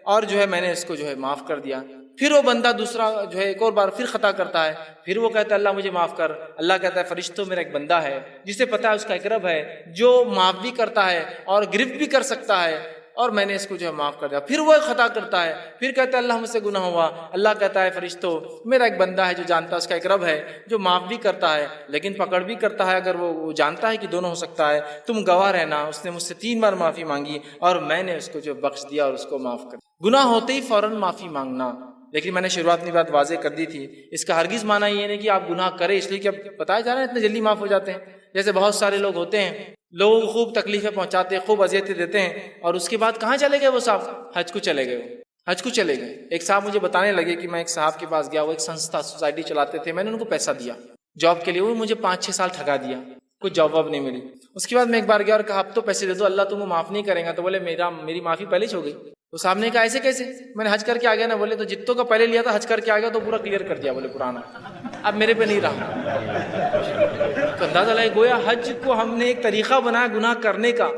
اور میں نے اس کو معاف کر دیا. پھر وہ بندہ دوسرا ایک اور بار پھر خطا کرتا ہے، پھر وہ کہتا ہے اللہ مجھے معاف کر. اللہ کہتا ہے فرشتوں، میرا ایک بندہ ہے جسے پتا ہے اس کا ایک رب ہے جو معاف بھی کرتا ہے اور گرفت بھی کر سکتا ہے، اور میں نے اس کو معاف کر دیا. پھر وہ ایک خطا کرتا ہے، پھر کہتا ہے اللہ مجھ سے گناہ ہوا. اللہ کہتا ہے فرشتوں، میرا ایک بندہ ہے جو جانتا ہے اس کا ایک رب ہے جو معاف بھی کرتا ہے لیکن پکڑ بھی کرتا ہے اگر وہ جانتا ہے کہ دونوں ہو سکتا ہے. تم گواہ رہنا، اس نے مجھ سے 3 بار معافی مانگی اور میں نے اس کو بخش دیا اور اس کو معاف کر دیا. گناہ ہوتے ہی فوراً معافی مانگنا. لیکن میں نے شروعات میں بات واضح کر دی تھی، اس کا ہرگز معنی یہ نہیں کہ آپ گناہ کریں اس لیے کہ اب بتایا جا رہا ہے اتنے جلدی معاف ہو جاتے ہیں. جیسے بہت سارے لوگ ہوتے ہیں، لوگوں کو خوب تکلیفیں پہنچاتے ہیں، خوب اذیتیں دیتے ہیں، اور اس کے بعد کہاں چلے گئے وہ صاحب؟ حج کو چلے گئے. ایک صاحب مجھے بتانے لگے کہ میں ایک صاحب کے پاس گیا، وہ ایک سنستھا سوسائٹی چلاتے تھے، میں نے ان کو پیسہ دیا جاب کے لیے، وہ مجھے 5-6 سال ٹھگا دیا، کوئی جاب واب نہیں ملی. اس کے بعد میں ایک بار گیا اور کہا اب تو پیسے دے دو، اللہ تم کو معاف نہیں کرے گا. تو بولے میری معافی پہلے ہی ہو گئی. تو صاحب نے کہا ایسے کیسے؟ میں نے حج کر کے آ گیا نا. بولے تو جتوں کا پہلے لیا تھا حج کر کے آ گیا تو پورا کلیئر کر دیا، بولے پرانا اب میرے پہ نہیں رہا. تو اندازہ لگے گویا حج کو ہم نے ایک طریقہ بنایا گناہ کرنے کا.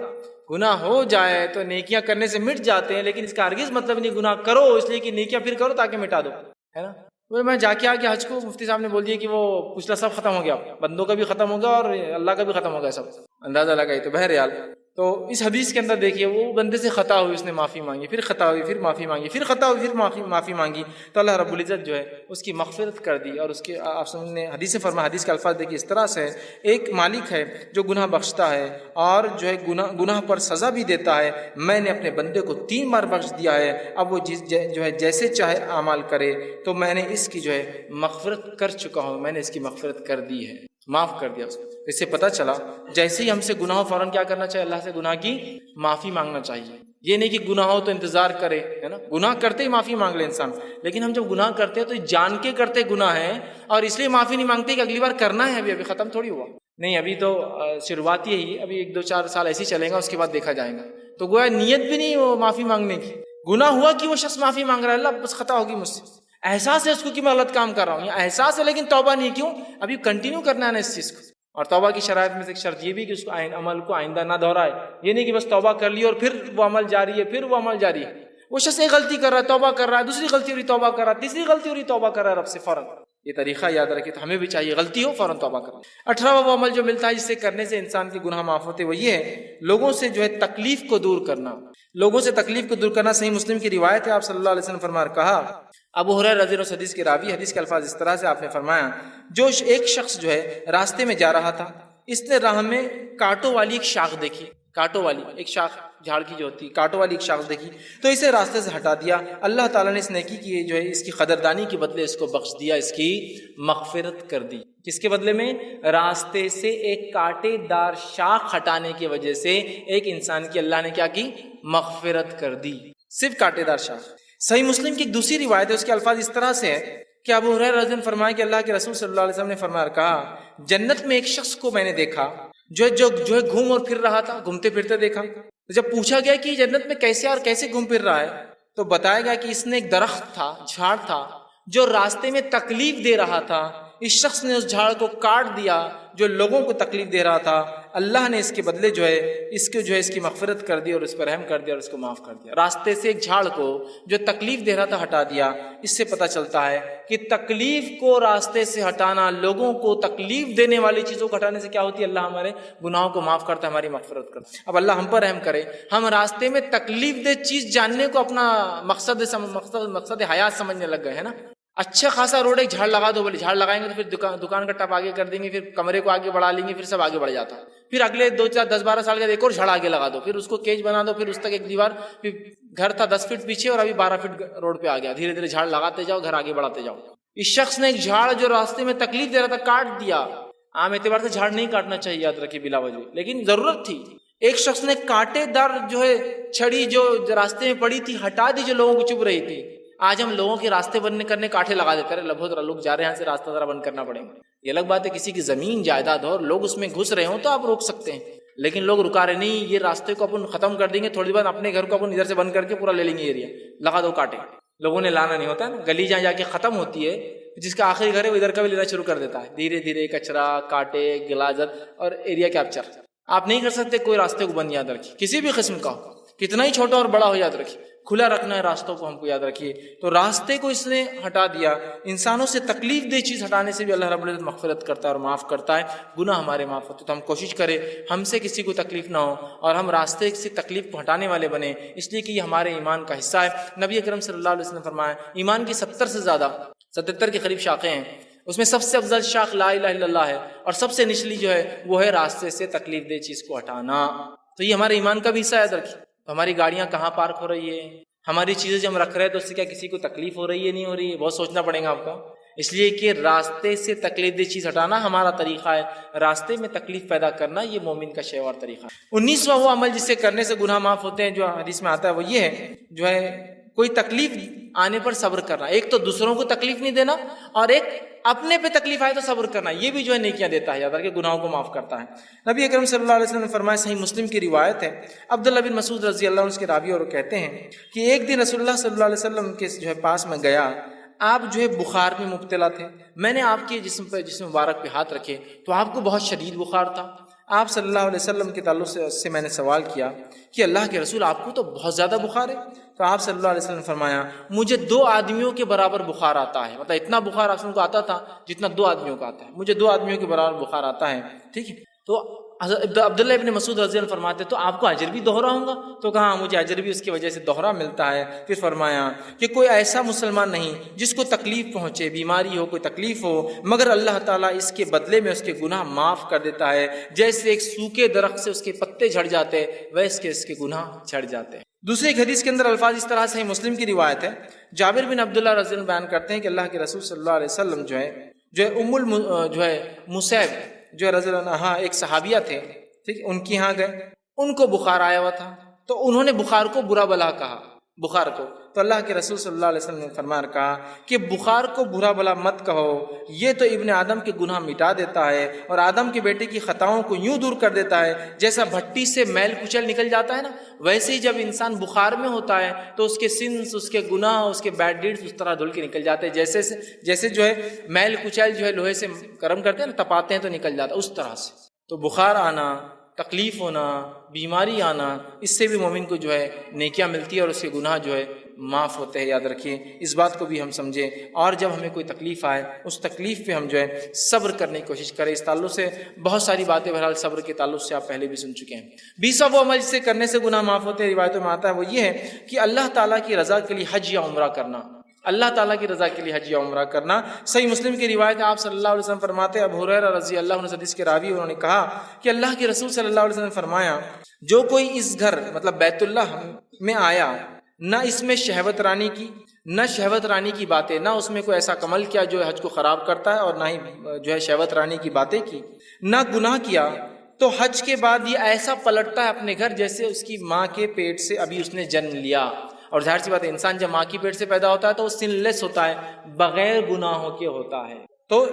گناہ ہو جائے تو نیکیاں کرنے سے مٹ جاتے ہیں، لیکن اس کا ہرگز مطلب نہیں گناہ کرو اس لیے کہ نیکیاں پھر کرو تاکہ مٹا دو، ہے نا. میں جا کے آ گیا حج کو، مفتی صاحب نے بول دیا کہ وہ پچھلا سب ختم ہو گیا، بندوں کا بھی ختم ہو گیا اور اللہ کا بھی ختم ہو گیا سب. اندازہ لگائی. تو بہرحال تو اس حدیث کے اندر دیکھیے، وہ بندے سے خطا ہوئی، اس نے معافی مانگی، پھر خطا ہوئی، پھر معافی مانگی، پھر خطا ہوئی، پھر معافی مانگی، تو اللہ رب العزت اس کی مغفرت کر دی. اور اس کے آپ سب نے حدیث فرمایا، حدیث کے الفاظ دیکھیے اس طرح سے، ایک مالک ہے جو گناہ بخشتا ہے اور گناہ پر سزا بھی دیتا ہے. میں نے اپنے بندے کو 3 بار بخش دیا ہے، اب وہ جیسے چاہے اعمال کرے، تو میں نے اس کی مغفرت کر چکا ہوں، میں نے اس کی مغفرت کر دی ہے، معاف کر دیا اس کو. اس سے پتہ چلا جیسے ہی ہم سے گناہ ہو فوراً کیا کرنا چاہیے؟ اللہ سے گناہ کی معافی مانگنا چاہیے. یہ نہیں کہ گناہ ہو تو انتظار کرے، ہے نا. گناہ کرتے ہی معافی مانگ لے انسان، لیکن ہم جب گناہ کرتے ہیں تو جان کے کرتے گناہ ہے اور اس لیے معافی نہیں مانگتے کہ اگلی بار کرنا ہے، ابھی ختم تھوڑی ہوا. نہیں، ابھی تو شروعات ہی ہے، ابھی 1-2-4 سال ایسے ہی چلیں گا، اس کے بعد دیکھا جائے گا. تو گویا نیت بھی نہیں وہ معافی مانگنے کی. گناہ ہوا کہ وہ شخص معافی مانگ رہا ہے، اللہ بس خطا ہوگی مجھ سے، احساس ہے اس کو کہ میں غلط کام کر رہا ہوں، یہ احساس ہے، لیکن توبہ نہیں. کیوں؟ ابھی کنٹینیو کرنا ہے نا اس چیز کو. اور توبہ کی شرائط میں سے ایک شرط یہ بھی کہ اس کو عمل کو آئندہ نہ دہرائے. یہ نہیں کہ بس توبہ کر لی اور پھر وہ عمل جاری ہے، پھر وہ عمل جاری ہے. وہ شخص ایک غلطی کر رہا ہے، توبہ کر رہا ہے، دوسری غلطی ہو رہی، توبہ کر رہا ہے، تیسری غلطی ہو رہی، توبہ کر رہا ہے رب سے فوراً. یہ طریقہ یاد رکھے. تو ہمیں بھی چاہیے غلطی ہو فوراً توبہ کرنا. 18واں وہ عمل جو ملتا ہے جس سے کرنے سے انسان کی گناہ معاف ہوتے، وہ یہ ہے لوگوں سے تکلیف کو دور کرنا. لوگوں سے تکلیف کو دور کرنا. صحیح مسلم کی روایت ہے، آپ صلی اللہ علیہ وسلم فرمایا کہا، ابو ہریرہ رضی اللہ عنہ حدیث کے راوی، حدیث کے الفاظ اس طرح سے آپ نے فرمایا، جو ایک شخص راستے میں جا رہا تھا، اس نے راہ میں کانٹوں والی ایک شاخ دیکھی، کانٹوں والی ایک شاخ، جھاڑ کی جو ہوتی ہے کانٹوں والی ایک شاخ دیکھی، تو اسے راستے سے ہٹا دیا. اللہ تعالیٰ نے اس نیکی کی اس کی قدردانی کے بدلے اس کو بخش دیا، اس کی مغفرت کر دی. کس کے بدلے میں؟ راستے سے ایک کانٹے دار شاخ ہٹانے کی وجہ سے ایک انسان کی اللہ نے کیا کی؟ مغفرت کر دی. صرف کانٹے دار شاخ. صحیح مسلم کی ایک دوسری روایت ہے، اس کے الفاظ اس طرح سے ہے کہ ابو ہریرہ رضی اللہ عنہ فرمایا کہ اللہ کے رسول صلی اللہ علیہ وسلم نے فرمایا کہا، جنت میں ایک شخص کو میں نے دیکھا جو گھوم اور پھر رہا تھا، گھومتے پھرتے دیکھا. جب پوچھا گیا کہ جنت میں کیسے اور کیسے گھوم پھر رہا ہے، تو بتایا گیا کہ اس نے ایک درخت تھا، جھاڑ تھا جو راستے میں تکلیف دے رہا تھا، اس شخص نے اس جھاڑ کو کاٹ دیا جو لوگوں کو تکلیف دے رہا تھا. اللہ نے اس کے بدلے اس کی مغفرت کر دی اور اس پر رحم کر دیا اور اس کو معاف کر دیا. راستے سے ایک جھاڑ کو جو تکلیف دے رہا تھا ہٹا دیا. اس سے پتہ چلتا ہے کہ تکلیف کو راستے سے ہٹانا، لوگوں کو تکلیف دینے والی چیزوں کو ہٹانے سے کیا ہوتی ہے؟ اللہ ہمارے گناہوں کو معاف کرتا ہے، ہماری مغفرت کرتا ہے. اب اللہ ہم پر رحم کرے، ہم راستے میں تکلیف دہ چیز جاننے کو اپنا مقصد حیات سمجھنے لگ گئے ہیں نا. اچھا خاصا روڈ ایک جھاڑ لگا دو، بولے جھاڑ لگائیں گے تو پھر دکان کا ٹپ آگے کر دیں گے، پھر کمرے کو آگے بڑھا لیں گے، پھر سب آگے بڑھ جاتا ہے. پھر اگلے 10-12 سال کے ایک اور جھاڑ آگے لگا دو، پھر اس کو کیج بنا دو، پھر اس تک ایک دیوار، پھر گھر تھا 10 فٹ پیچھے اور ابھی 12 فٹ روڈ پہ آ گیا. دھیرے دھیرے جھاڑ لگاتے جاؤ، گھر آگے بڑھاتے جاؤ. اس شخص نے ایک جھاڑ جو راستے میں تکلیف دے رہا تھا کاٹ دیا. عام اعتبار سے جھاڑ نہیں کاٹنا چاہیے، یاد رکھیے، بلا وجہ، لیکن ضرورت تھی. ایک شخص نے کانٹے دار جو ہے چھڑی جو راستے میں پڑی تھی ہٹا دی، جو لوگوں کو چبھ رہی تھی. آج ہم لوگوں کے راستے بند کرنے کانٹے لگا دیتے ہیں، لبھو ذرا لوگ جا رہے ہیں، یہاں سے راستہ ذرا بند کرنا پڑے گا. یہ الگ بات ہے کسی کی زمین جائیداد ہو اور لوگ اس میں گھس رہے ہوں تو آپ روک سکتے ہیں، لیکن لوگ رکا رہے نہیں، یہ راستے کو اپن ختم کر دیں گے، تھوڑی دیر بعد اپنے گھر کو اپن ادھر سے بند کر کے پورا لے لیں گے ایریا، لگا دو کانٹے. لوگوں نے لانا نہیں ہوتا ہے نا، گلی جہاں جا کے ختم ہوتی ہے، جس کا آخری گھر ہے وہ ادھر کا بھی لینا شروع کر دیتا ہے، دھیرے دھیرے کچرا، کانٹے، غلاظت اور ایریا کیپچر. آپ نہیں کر سکتے کوئی راستے کو بند، یاد رکھیے، کسی بھی قسم کا ہو، کتنا ہی چھوٹا اور بڑا ہو، یاد رکھیے کھلا رکھنا ہے راستوں کو، ہم کو یاد رکھیے. تو راستے کو اس نے ہٹا دیا. انسانوں سے تکلیف دہ چیز ہٹانے سے بھی اللہ رب العزت مغفرت کرتا ہے اور معاف کرتا ہے، گناہ ہمارے معاف ہوتے. تو ہم کوشش کریں ہم سے کسی کو تکلیف نہ ہو اور ہم راستے سے تکلیف کو ہٹانے والے بنیں، اس لیے کہ یہ ہمارے ایمان کا حصہ ہے. نبی اکرم صلی اللہ علیہ وسلم نے فرمایا ایمان کی 70 سے زیادہ 77 کے قریب شاخیں ہیں، اس میں سب سے افضل شاخ لا الہ الا اللہ ہے، اور سب سے نچلی جو ہے وہ ہے راستے سے تکلیف دہ چیز کو ہٹانا. تو یہ ہمارے ایمان کا بھی حصہ ہے. یاد رکھیے تو ہماری گاڑیاں کہاں پارک ہو رہی ہے، ہماری چیزیں جو ہم رکھ رہے ہیں تو اس سے کیا کسی کو تکلیف ہو رہی ہے نہیں ہو رہی ہے، بہت سوچنا پڑے گا آپ کو. اس لیے کہ راستے سے تکلیف دہ چیز ہٹانا ہمارا طریقہ ہے، راستے میں تکلیف پیدا کرنا یہ مومن کا شیوار طریقہ ہے. 19واں وہ عمل جس سے کرنے سے گناہ معاف ہوتے ہیں جو حدیث میں آتا ہے وہ یہ ہے، جو ہے کوئی تکلیف آنے پر صبر کرنا. ایک تو دوسروں کو تکلیف نہیں دینا، اور ایک اپنے پہ تکلیف آئے تو صبر کرنا، یہ بھی جو ہے نیکیاں دیتا ہے، یاد رکھیں گناہوں کو معاف کرتا ہے. نبی اکرم صلی اللہ علیہ وسلم نے فرمایا، صحیح مسلم کی روایت ہے، عبداللہ بن مسعود رضی اللہ عنہ اس کے راوی، اور وہ کہتے ہیں کہ ایک دن رسول اللہ صلی اللہ علیہ وسلم کے جو ہے پاس میں گیا، آپ جو ہے بخار میں مبتلا تھے. میں نے آپ کے جسم مبارک پہ ہاتھ رکھے تو آپ کو بہت شدید بخار تھا. آپ صلی اللہ علیہ وسلم کے تعلق سے میں نے سوال کیا کہ اللہ کے رسول آپ کو تو بہت زیادہ بخار ہے. تو آپ صلی اللہ علیہ وسلم نے فرمایا مجھے 2 آدمیوں کے برابر بخار آتا ہے. مطلب اتنا بخار آپ کو آتا تھا جتنا 2 آدمیوں کا آتا ہے، مجھے 2 آدمیوں کے برابر بخار آتا ہے. ٹھیک ہے، تو عبداللہ ابن مسعود رضی اللہ عنہ فرماتے تو آپ کو اجر بھی دوہرا ہوں گا؟ تو کہا مجھے اجر بھی اس کی وجہ سے دوہرا ملتا ہے. پھر فرمایا کہ کوئی ایسا مسلمان نہیں جس کو تکلیف پہنچے، بیماری ہو، کوئی تکلیف ہو، مگر اللہ تعالیٰ اس کے بدلے میں اس کے گناہ معاف کر دیتا ہے. جیسے ایک سوکھے درخت سے اس کے پتے جھڑ جاتے ویسے اس کے گناہ جھڑ جاتے ہیں. دوسری ایک حدیث کے اندر الفاظ اس طرح سے ہیں، مسلم کی روایت ہے، جابر بن عبداللہ رضی اللہ عنہ بیان کرتے ہیں کہ اللہ کے رسول صلی اللہ علیہ وسلم جو ہے مسیب جو ہے رضی اللہ عنہ ایک صحابیہ تھے، ٹھیک، ان کی ہاں گئے، ان کو بخار آیا ہوا تھا، تو انہوں نے بخار کو برا بلا کہا، بخار کو. تو اللہ کے رسول صلی اللہ علیہ وسلم نے فرمایا کہا کہ بخار کو برا بلا مت کہو، یہ تو ابن آدم کے گناہ مٹا دیتا ہے اور آدم کے بیٹے کی خطاؤں کو یوں دور کر دیتا ہے جیسا بھٹی سے میل کچل نکل جاتا ہے نا، ویسے ہی جب انسان بخار میں ہوتا ہے تو اس کے سنس، اس کے گناہ، اس کے بیڈ ڈیڈز اس طرح دھل کے نکل جاتے ہیں، جیسے جو ہے میل کچل جو ہے لوہے سے گرم کرتے ہیں نا، تپاتے ہیں تو نکل جاتا ہے، اس طرح سے. تو بخار آنا، تکلیف ہونا، بیماری آنا، اس سے بھی مومن کو جو ہے نیکیاں ملتی ہے اور اس کے گناہ جو ہے معاف ہوتے ہیں. یاد رکھیے اس بات کو بھی ہم سمجھیں، اور جب ہمیں کوئی تکلیف آئے اس تکلیف پہ ہم جو ہے صبر کرنے کی کوشش کریں. اس تعلق سے بہت ساری باتیں بہرحال صبر کے تعلق سے آپ پہلے بھی سن چکے ہیں. 20واں وہ عمل جسے کرنے سے گناہ معاف ہوتے ہیں روایتوں میں آتا ہے وہ یہ ہے کہ اللہ تعالیٰ کی رضا کے لیے حج یا عمرہ کرنا. اللہ تعالیٰ کی رضا کے لیے حج یا عمرہ کرنا. صحیح مسلم کی روایت ہے، آپ صلی اللہ علیہ وسلم فرماتے ہیں، ابو ہریرہ رضی اللہ عنہ حدیث کے راوی، انہوں نے کہا کہ اللہ کے رسول صلی اللہ علیہ وسلم نے فرمایا جو کوئی اس گھر مطلب بیت اللہ میں آیا، نہ اس میں شہوت رانی کی، نہ شہوت رانی کی باتیں، نہ اس میں کوئی ایسا عمل کیا جو حج کو خراب کرتا ہے، اور نہ ہی جو ہے شہوت رانی کی باتیں کی، نہ گناہ کیا، تو حج کے بعد یہ ایسا پلٹتا ہے اپنے گھر جیسے اس کی ماں کے پیٹ سے ابھی اس نے جنم لیا. اور ظاہر سی بات ہے انسان جب ماں کی پیٹ سے پیدا ہوتا ہے تو وہ سن لیس ہوتا ہے، بغیر گناہوں کے ہوتا ہے. تو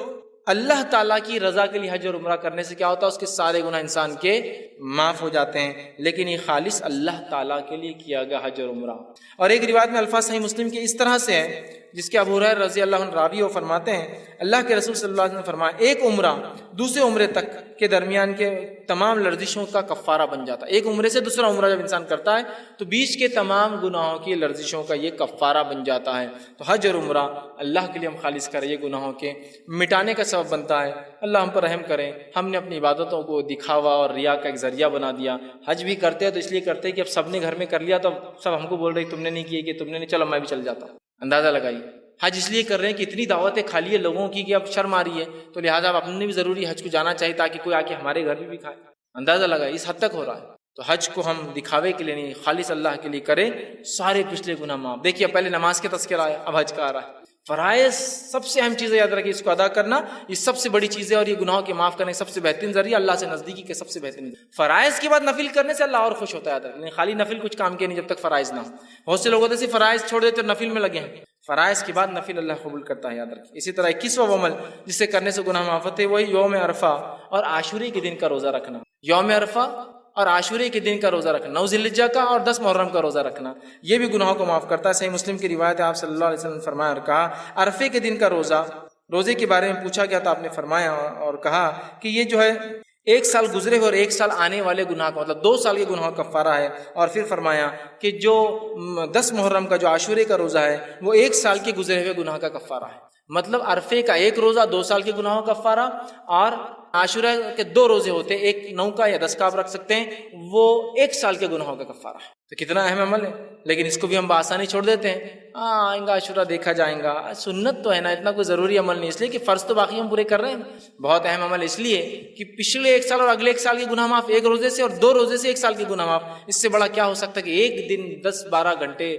اللہ تعالیٰ کی رضا کے لیے حج اور عمرہ کرنے سے کیا ہوتا ہے، اس کے سارے گناہ انسان کے معاف ہو جاتے ہیں. لیکن یہ خالص اللہ تعالیٰ کے لیے کیا گیا حج اور عمرہ. اور ایک روایت میں الفاظ صحیح مسلم کے اس طرح سے ہے جس کے ابو ہریرہ رضی اللہ عنہ راوی وہ فرماتے ہیں اللہ کے رسول صلی اللہ علیہ وسلم نے فرمایا ایک عمرہ دوسرے عمرے تک کے درمیان کے تمام لرزشوں کا کفارہ بن جاتا ہے. ایک عمرے سے دوسرا عمرہ جب انسان کرتا ہے تو بیچ کے تمام گناہوں کی لرزشوں کا یہ کفارہ بن جاتا ہے. تو حج اور عمرہ اللہ کے لیے ہم خالص کریں، یہ گناہوں کے مٹانے کا سبب بنتا ہے. اللہ ہم پر رحم کریں. ہم نے اپنی عبادتوں کو دکھاوا اور ریا کا ایک ذریعہ بنا دیا. حج بھی کرتے ہیں تو اس لیے کرتے ہیں کہ اب سب نے گھر میں کر لیا تو سب ہم کو بول رہے تم نے نہیں کیے، کہ تم نے نہیں، چلو میں بھی چل جاتا ہوں. اندازہ لگائیے حج اس لیے کر رہے ہیں کہ اتنی دعوتیں کھا لی ہے لوگوں کی کہ اب شرم آ رہی ہے، تو لہٰذا اب اپنے بھی ضروری حج کو جانا چاہیے تاکہ کوئی آ کے ہمارے گھر بھی کھائے. اندازہ لگائے اس حد تک ہو رہا ہے. تو حج کو ہم دکھاوے کے لیے نہیں، خالص اللہ کے لیے کریں، سارے پچھلے گناہ معاف. دیکھیے پہلے نماز کے تذکرہ آیا، اب حج کا آ رہا ہے. فرائض سب سے اہم چیز ہے، یاد رکھیے اس کو ادا کرنا، یہ سب سے بڑی چیز ہے، اور یہ گناہوں کے معاف کرنے کا سب سے بہترین ذریعہ، اللہ سے نزدیکی کے سب سے بہترین۔ فرائض کے بعد نفل کرنے سے اللہ اور خوش ہوتا ہے، یاد رکھیے، خالی نفل کچھ کام کے نہیں جب تک فرائض نہ ہو۔ بہت سے لوگ ہوتے ہیں فرائض چھوڑ دیتے اور نفل میں لگے ہیں، فرائض کے بعد نفل اللہ قبول کرتا ہے، یاد رکھیے۔ اسی طرح 21واں عمل جس سے کرنے سے گناہ معاف ہوتے ہیں وہی یوم عرفہ اور عاشورے کے دن کا روزہ رکھنا۔ یوم عرفہ اور عاشورے کے دن کا روزہ رکھنا، 9 ذی الحجہ کا اور 10 محرم کا روزہ رکھنا، یہ بھی گناہوں کو معاف کرتا ہے۔ صحیح مسلم کی روایت ہے، آپ صلی اللہ علیہ وسلم نے فرمایا اور کہا، عرفے کے دن کا روزہ، روزے کے بارے میں پوچھا گیا تو آپ نے فرمایا اور کہا کہ یہ جو ہے 1 سال گزرے ہوئے اور 1 سال آنے والے گناہ کا، مطلب 2 سال کے گناہ کا کفارہ ہے۔ اور پھر فرمایا کہ جو 10 محرم کا جو عاشورے کا روزہ ہے وہ 1 سال کے گزرے ہوئے گناہ کا کفارہ ہے۔ مطلب عرفے کا 1 روزہ 2 سال کے گناہوں کا کفارہ، اور عاشورہ کے 2 روزے ہوتے ہیں، ایک 9 کا یا 10 کا آپ رکھ سکتے ہیں، وہ 1 سال کے گناہوں کا کفارہ ہے۔ تو کتنا اہم عمل ہے، لیکن اس کو بھی ہم بآسانی چھوڑ دیتے ہیں، آئیں گا عاشورہ دیکھا جائیں گا، سنت تو ہے نا، اتنا کوئی ضروری عمل نہیں، اس لیے کہ فرض تو باقی ہم پورے کر رہے ہیں۔ بہت اہم عمل اس لیے کہ پچھلے 1 سال اور اگلے 1 سال کے گناہ معاف 1 روزے سے، اور 2 روزے سے 1 سال کے گناہ معاف، اس سے بڑا کیا ہو سکتا ہے کہ 1 دن 10-12 گھنٹے